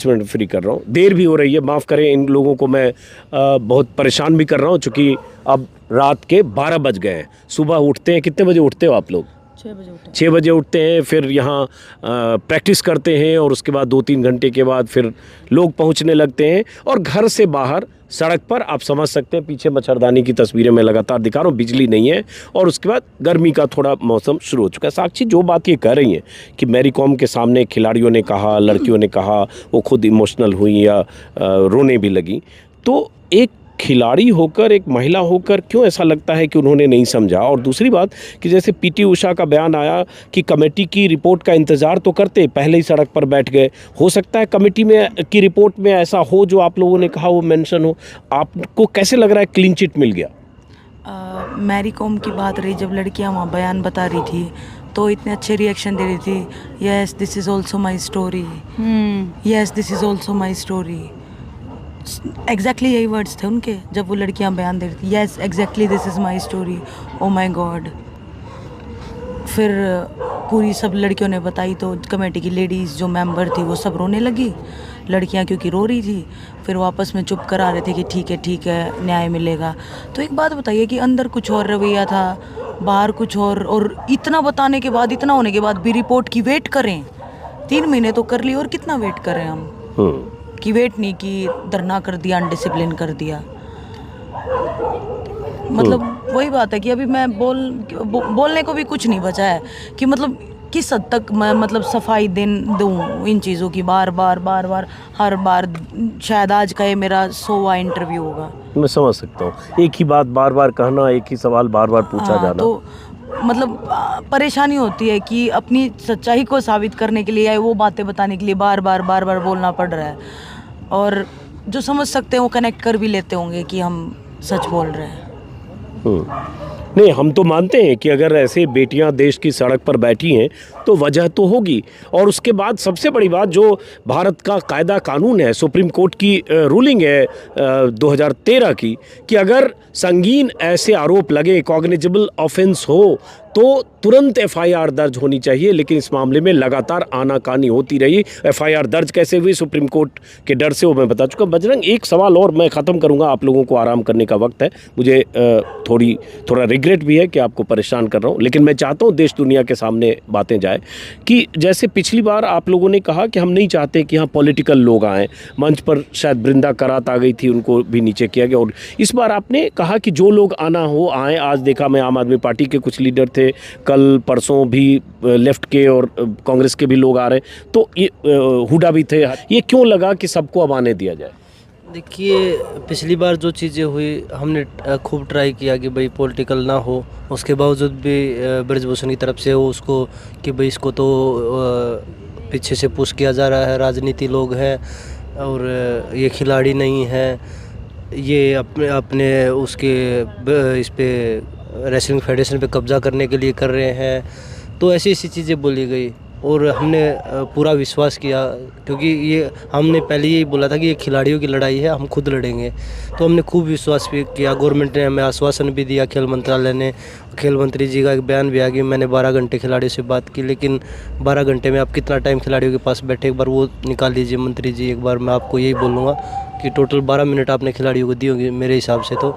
S1: मिनट फ्री कर रहा हूँ, देर भी हो रही है, माफ़ करें इन लोगों को, मैं बहुत परेशान भी कर रहा हूँ चूँकि अब रात के 12 बज गए हैं। सुबह उठते हैं, कितने बजे उठते हो आप लोग? 6 बजे उठते हैं, फिर यहाँ प्रैक्टिस करते हैं और उसके बाद 2-3 घंटे के बाद फिर लोग पहुँचने लगते हैं और घर से बाहर सड़क पर आप समझ सकते हैं, पीछे मच्छरदानी की तस्वीरें मैं लगातार दिखा रहा हूँ, बिजली नहीं है और उसके बाद गर्मी का थोड़ा मौसम शुरू हो चुका है। साक्षी जो बात ये कह रही हैं कि मैरी कॉम के सामने खिलाड़ियों ने कहा, लड़कियों ने कहा, वो खुद इमोशनल हुई या रोने भी लगी, तो एक खिलाड़ी होकर, एक महिला होकर क्यों ऐसा लगता है कि उन्होंने नहीं समझा? और दूसरी बात कि जैसे पीटी उषा का बयान आया कि कमेटी की रिपोर्ट का इंतज़ार तो करते, पहले ही सड़क पर बैठ गए, हो सकता है कमेटी में की रिपोर्ट में ऐसा हो जो आप लोगों ने कहा वो मेंशन हो। आपको कैसे लग रहा है क्लीन चिट मिल गया?
S3: मैरी कॉम की बात रही, जब लड़कियां वहाँ बयान बता रही थी तो इतने अच्छे रिएक्शन दे रही थी, yes this is also my story, yes this is also my story. Exactly यही वर्ड्स थे उनके जब वो लड़कियां बयान दे रही थी, yes exactly this is my story, oh my god. फिर पूरी सब लड़कियों ने बताई तो कमेटी की लेडीज़ जो मेंबर थी वो सब रोने लगी, लड़कियां क्योंकि रो रही थी। फिर वापस में चुप करा रहे थे कि ठीक है न्याय मिलेगा। तो एक बात बताइए कि अंदर कुछ और रवैया था, बाहर कुछ और इतना बताने के बाद, इतना होने के बाद भी रिपोर्ट की वेट करें। 3 महीने तो कर ली, और कितना वेट करें हम कि वेट नहीं की, धरना कर दिया, अनडिसिप्लिन कर दिया। मतलब वही बात है कि अभी मैं बोलने को भी कुछ नहीं बचा है कि मतलब किस हद तक मैं मतलब सफाई दूँ इन चीज़ों की। बार बार हर बार, शायद आज का ये मेरा 100वां इंटरव्यू होगा।
S1: मैं समझ सकता हूँ, एक ही बात बार बार कहना, एक ही सवाल बार बार पूछा जाना,
S3: तो मतलब परेशानी होती है कि अपनी सच्चाई को साबित करने के लिए या वो बातें बताने के लिए बार बार बोलना पड़ रहा है। और जो समझ सकते हैं वो कनेक्ट कर भी लेते होंगे कि हम सच बोल रहे हैं।
S1: नहीं, हम तो मानते हैं कि अगर ऐसे बेटियां देश की सड़क पर बैठी हैं तो वजह तो होगी। और उसके बाद सबसे बड़ी बात, जो भारत का कायदा कानून है, सुप्रीम कोर्ट की रूलिंग है 2013 की, कि अगर संगीन ऐसे आरोप लगे, कॉग्निजेबल ऑफेंस हो, तो तुरंत एफआईआर दर्ज होनी चाहिए, लेकिन इस मामले में लगातार आनाकानी होती रही। एफआईआर दर्ज कैसे हुई, सुप्रीम कोर्ट के डर से, वो मैं बता चुका। बजरंग, एक सवाल और मैं ख़त्म करूंगा, आप लोगों को आराम करने का वक्त है। मुझे थोड़ा रिग्रेट भी है कि आपको परेशान कर रहा हूँ, लेकिन मैं चाहता हूँ देश दुनिया के सामने बातें जाए कि जैसे पिछली बार आप लोगों ने कहा कि हम नहीं चाहते कि यहाँ पॉलिटिकल लोग आएँ, मंच पर शायद बृंदा करात आ गई थी, उनको भी नीचे किया गया, और इस बार आपने कहा कि जो लोग आना हो आएँ। आज देखा मैं आम आदमी पार्टी के कुछ लीडर थे, कल परसों भी लेफ्ट के और कांग्रेस के भी लोग आ रहे हैं, तो ये हुडा भी थे। ये क्यों लगा कि सबको अब आने दिया जाए?
S4: देखिए, पिछली बार जो चीज़ें हुई, हमने खूब ट्राई किया कि भाई पॉलिटिकल ना हो, उसके बावजूद भी ब्रजभूषण की तरफ से वो उसको कि भाई इसको तो पीछे से पुश किया जा रहा है, राजनीति लोग हैं और ये खिलाड़ी नहीं है, ये अपने उसके इस पे रेसलिंग फेडरेशन पे कब्जा करने के लिए कर रहे हैं। तो ऐसी ऐसी चीज़ें बोली गई और हमने पूरा विश्वास किया, क्योंकि ये हमने पहले ही बोला था कि ये खिलाड़ियों की लड़ाई है, हम खुद लड़ेंगे। तो हमने खूब विश्वास भी किया। गवर्नमेंट ने हमें आश्वासन भी दिया, खेल मंत्रालय ने, खेल मंत्री जी का एक बयान भी आ गया, मैंने 12 घंटे खिलाड़ियों से बात की, लेकिन 12 घंटे में आप कितना टाइम खिलाड़ियों के पास बैठे, एक बार वो निकाल लीजिए मंत्री जी। एक बार मैं आपको यही बोलूँगा कि टोटल 12 मिनट आपने खिलाड़ियों को दी होगी मेरे हिसाब से तो।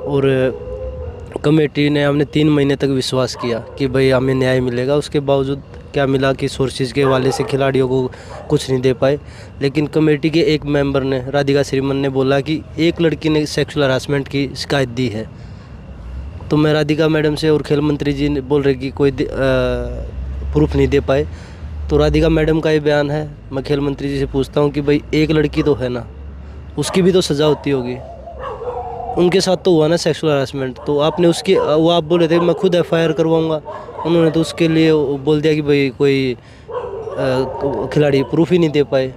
S4: और कमेटी ने, हमने 3 महीने तक विश्वास किया कि भाई हमें न्याय मिलेगा। उसके बावजूद क्या मिला कि सोर्सेज के हवाले से खिलाड़ियों को कुछ नहीं दे पाए। लेकिन कमेटी के एक मेंबर ने, राधिका श्रीमन ने बोला कि एक लड़की ने सेक्सुअल हरासमेंट की शिकायत दी है। तो मैं राधिका मैडम से और खेल मंत्री जी ने बोल रहे कि कोई प्रूफ नहीं दे पाए। तो राधिका मैडम का ये बयान है। मैं खेल मंत्री जी से पूछता हूँ कि भाई एक लड़की तो है ना, उसकी भी तो सज़ा होती होगी, उनके साथ तो हुआ ना सेक्सुअल हरासमेंट, तो आपने उसकी, वो आप बोले थे मैं खुद एफआईआर करवाऊंगा, उन्होंने तो उसके लिए बोल दिया कि भाई कोई खिलाड़ी प्रूफ ही नहीं दे पाए।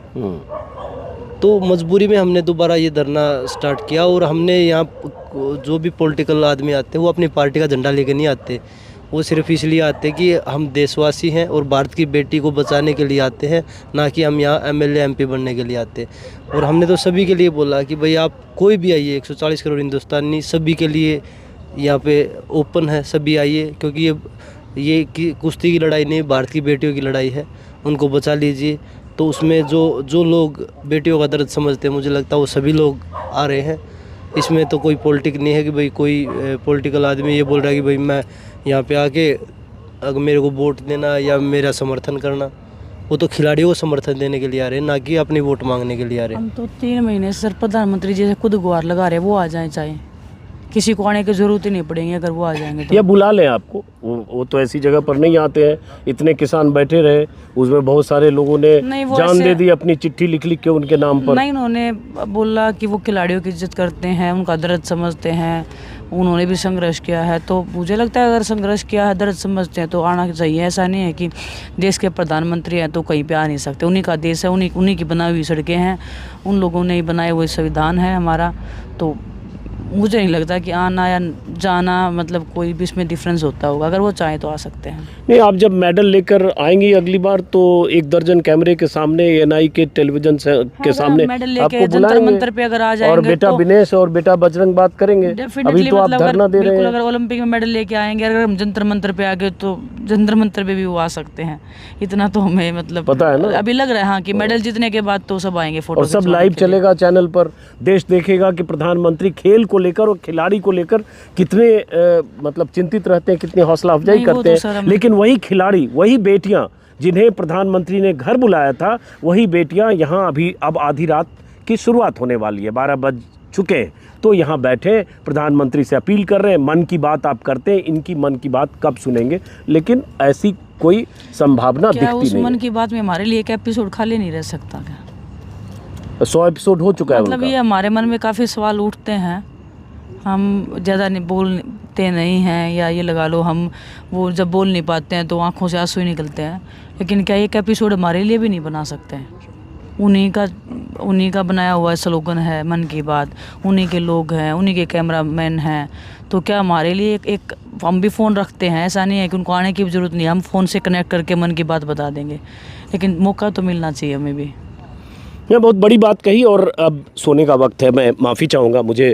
S4: तो मजबूरी में हमने दोबारा ये धरना स्टार्ट किया। और हमने यहाँ जो भी पॉलिटिकल आदमी आते हैं वो अपनी पार्टी का झंडा लेके नहीं आते, वो सिर्फ इसलिए आते कि हम देशवासी हैं और भारत की बेटी को बचाने के लिए आते हैं, ना कि हम यहाँ एमएलए एमपी बनने के लिए आते। और हमने तो सभी के लिए बोला कि भाई आप कोई भी आइए, 140 करोड़ हिंदुस्तानी सभी के लिए यहाँ पे ओपन है, सभी आइए, क्योंकि ये कुश्ती की लड़ाई नहीं, भारत की बेटियों की लड़ाई है, उनको बचा लीजिए। तो उसमें जो लोग बेटियों का दर्द समझते हैं, मुझे लगता है वो सभी लोग आ रहे हैं। इसमें तो कोई पॉलिटिक नहीं है कि भाई कोई पॉलिटिकल आदमी ये बोल रहा है कि भाई मैं यहाँ पे आके अगर मेरे को वोट देना या मेरा समर्थन करना। वो तो खिलाड़ियों को समर्थन देने के लिए आ रहे हैं, ना कि अपनी वोट मांगने के लिए आ रहे हैं।
S2: हम तो 3 महीने से सर प्रधानमंत्री जी से खुद गुहार लगा रहे हैं, वो आ जाए, चाहे किसी को आने की जरूरत ही नहीं पड़ेगी अगर वो आ जाएंगे तो।
S1: या बुला लें आपको, वो तो ऐसी जगह पर नहीं आते हैं। इतने किसान बैठे रहे, उसमें बहुत सारे लोगों ने जान दे दी, अपनी चिट्ठी लिख के उनके नाम पर।
S2: नहीं, उन्होंने बोला कि वो खिलाड़ियों की इज्जत करते हैं, उनका दर्द समझते हैं, उन्होंने भी संघर्ष किया है। तो मुझे लगता है अगर संघर्ष किया है, दर्द समझते हैं तो आना चाहिए। ऐसा नहीं है कि देश के प्रधानमंत्री हैं तो कहीं पे आ नहीं सकते, उन्हीं का देश है, उन्हीं की बनाई हुई सड़कें हैं, उन लोगों ने ही बनाए हुए संविधान है हमारा। तो मुझे नहीं लगता कि आना या जाना मतलब कोई भी इसमें डिफरेंस होता होगा। अगर वो चाहे तो आ सकते हैं।
S1: नहीं, आप जब मेडल लेकर आएंगी अगली बार तो 1 दर्जन कैमरे के सामने, एएनआई के टेलीविजन के सामने आपको
S2: जंतर-मंतर पे अगर आ जाएंगे
S1: और बेटा विनेश और बेटा बजरंग बात करेंगे। अभी तो आप धरना दे रहे हैं।
S2: अगर ओलंपिक में मेडल लेके आएंगे, अगर हम जंतर मंतर पे आ गए तो जंतर मंतर पे भी वो आ सकते हैं। इतना तो हमें मतलब
S1: पता है ना, अभी
S2: लग रहा है हाँ कि मेडल जीतने के बाद तो सब आएंगे फोटो,
S1: और सब लाइव चलेगा चैनल पर। देश देखेगा कि प्रधानमंत्री खेल को लेकर और खिलाड़ी को लेकर कितने मतलब चिंतित रहते हैं, कितनी हौसला अफजाई करते हैं। लेकिन वही खिलाड़ी, वही बेटियां जिन्हें प्रधानमंत्री ने घर बुलाया था, वही बेटियां यहाँ अभी अब आधी रात की शुरुआत होने वाली है, 12 बज चुके हैं, तो यहाँ बैठे प्रधानमंत्री से अपील कर रहे हैं। मन की बात आप करते हैं, इनकी मन की बात कब सुनेंगे? लेकिन ऐसी कोई संभावना दिखती नहीं।
S2: उस मन की बात में हमारे लिए एक एपिसोड खाली नहीं रह सकता क्या?
S1: 100 एपिसोड हो चुका है
S2: मतलब ये हमारे मन में काफ़ी सवाल उठते हैं, हम ज़्यादा नहीं बोलते नहीं हैं, या ये लगा लो हम वो जब बोल नहीं पाते हैं तो आंखों से आंसू ही निकलते हैं। लेकिन क्या एक एपिसोड हमारे लिए भी नहीं बना सकते हैं? उन्हीं का बनाया हुआ स्लोगन है मन की बात, उन्हीं के लोग हैं, उन्हीं के कैमरामैन हैं। तो क्या हमारे लिए एक हम भी फ़ोन रखते हैं, ऐसा नहीं है कि उनको आने की भी ज़रूरत नहीं, हम फ़ोन से कनेक्ट करके मन की बात बता देंगे। लेकिन मौका तो मिलना चाहिए हमें भी।
S1: मैं बहुत बड़ी बात कही और अब सोने का वक्त है। मैं माफ़ी चाहूँगा, मुझे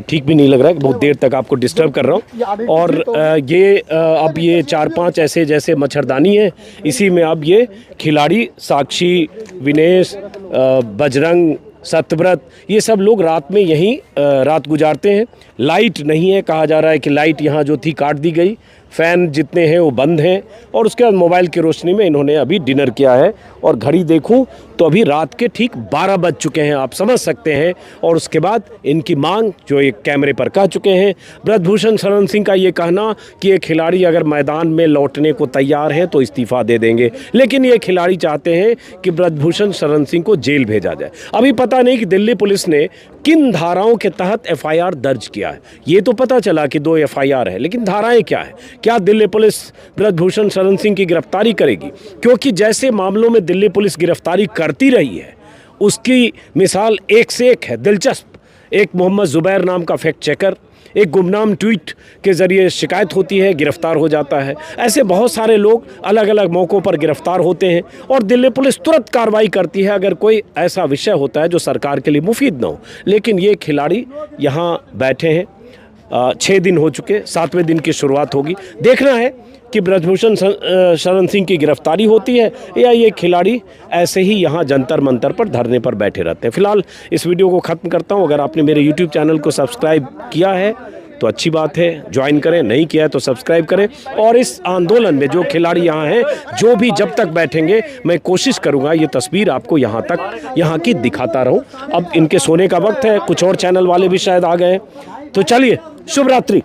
S1: ठीक भी नहीं लग रहा है कि बहुत देर तक आपको डिस्टर्ब कर रहा हूँ। और अब ये 4-5 ऐसे जैसे मच्छरदानी है, इसी में अब ये खिलाड़ी साक्षी, विनेश, बजरंग, सत्यव्रत, ये सब लोग रात में यहीं रात गुजारते हैं। लाइट नहीं है, कहा जा रहा है कि लाइट यहाँ जो थी काट दी गई, फ़ैन जितने हैं वो बंद हैं और उसके बाद मोबाइल की रोशनी में इन्होंने अभी डिनर किया है। और घड़ी देखूं तो अभी रात के ठीक 12 बज चुके हैं, आप समझ सकते हैं। और उसके बाद इनकी मांग जो एक कैमरे पर कह चुके हैं, ब्रजभूषण शरण सिंह का ये कहना कि ये खिलाड़ी अगर मैदान में लौटने को तैयार है तो इस्तीफ़ा दे देंगे, लेकिन ये खिलाड़ी चाहते हैं कि ब्रजभूषण शरण सिंह को जेल भेजा जाए। अभी पता नहीं कि दिल्ली पुलिस ने किन धाराओं के तहत एफआईआर दर्ज किया है। ये तो पता चला कि 2 एफआईआर है, लेकिन धाराएं क्या है? क्या दिल्ली पुलिस ब्रजभूषण शरण सिंह की गिरफ्तारी करेगी? क्योंकि जैसे मामलों में दिल्ली पुलिस गिरफ्तारी करती रही है, उसकी मिसाल एक से एक है, दिलचस्प। एक मोहम्मद जुबैर नाम का फैक्ट चेकर, एक गुमनाम ट्वीट के ज़रिए शिकायत होती है, गिरफ्तार हो जाता है। ऐसे बहुत सारे लोग अलग अलग मौक़ों पर गिरफ्तार होते हैं और दिल्ली पुलिस तुरंत कार्रवाई करती है अगर कोई ऐसा विषय होता है जो सरकार के लिए मुफीद ना हो। लेकिन ये खिलाड़ी यहाँ बैठे हैं, 6 दिन हो चुके, 7वें दिन की शुरुआत होगी। देखना है कि ब्रजभूषण शरण सिंह की गिरफ्तारी होती है या ये खिलाड़ी ऐसे ही यहाँ जंतर मंतर पर धरने पर बैठे रहते हैं। फिलहाल इस वीडियो को ख़त्म करता हूँ। अगर आपने मेरे यूट्यूब चैनल को सब्सक्राइब किया है तो अच्छी बात है, ज्वाइन करें, नहीं किया है तो सब्सक्राइब करें। और इस आंदोलन में जो खिलाड़ी यहाँ हैं, जो भी जब तक बैठेंगे, मैं कोशिश करूँगा ये तस्वीर आपको यहाँ की दिखाता रहूँ। अब इनके सोने का वक्त है, कुछ और चैनल वाले भी शायद आ गए, तो चलिए, शुभ रात्रि।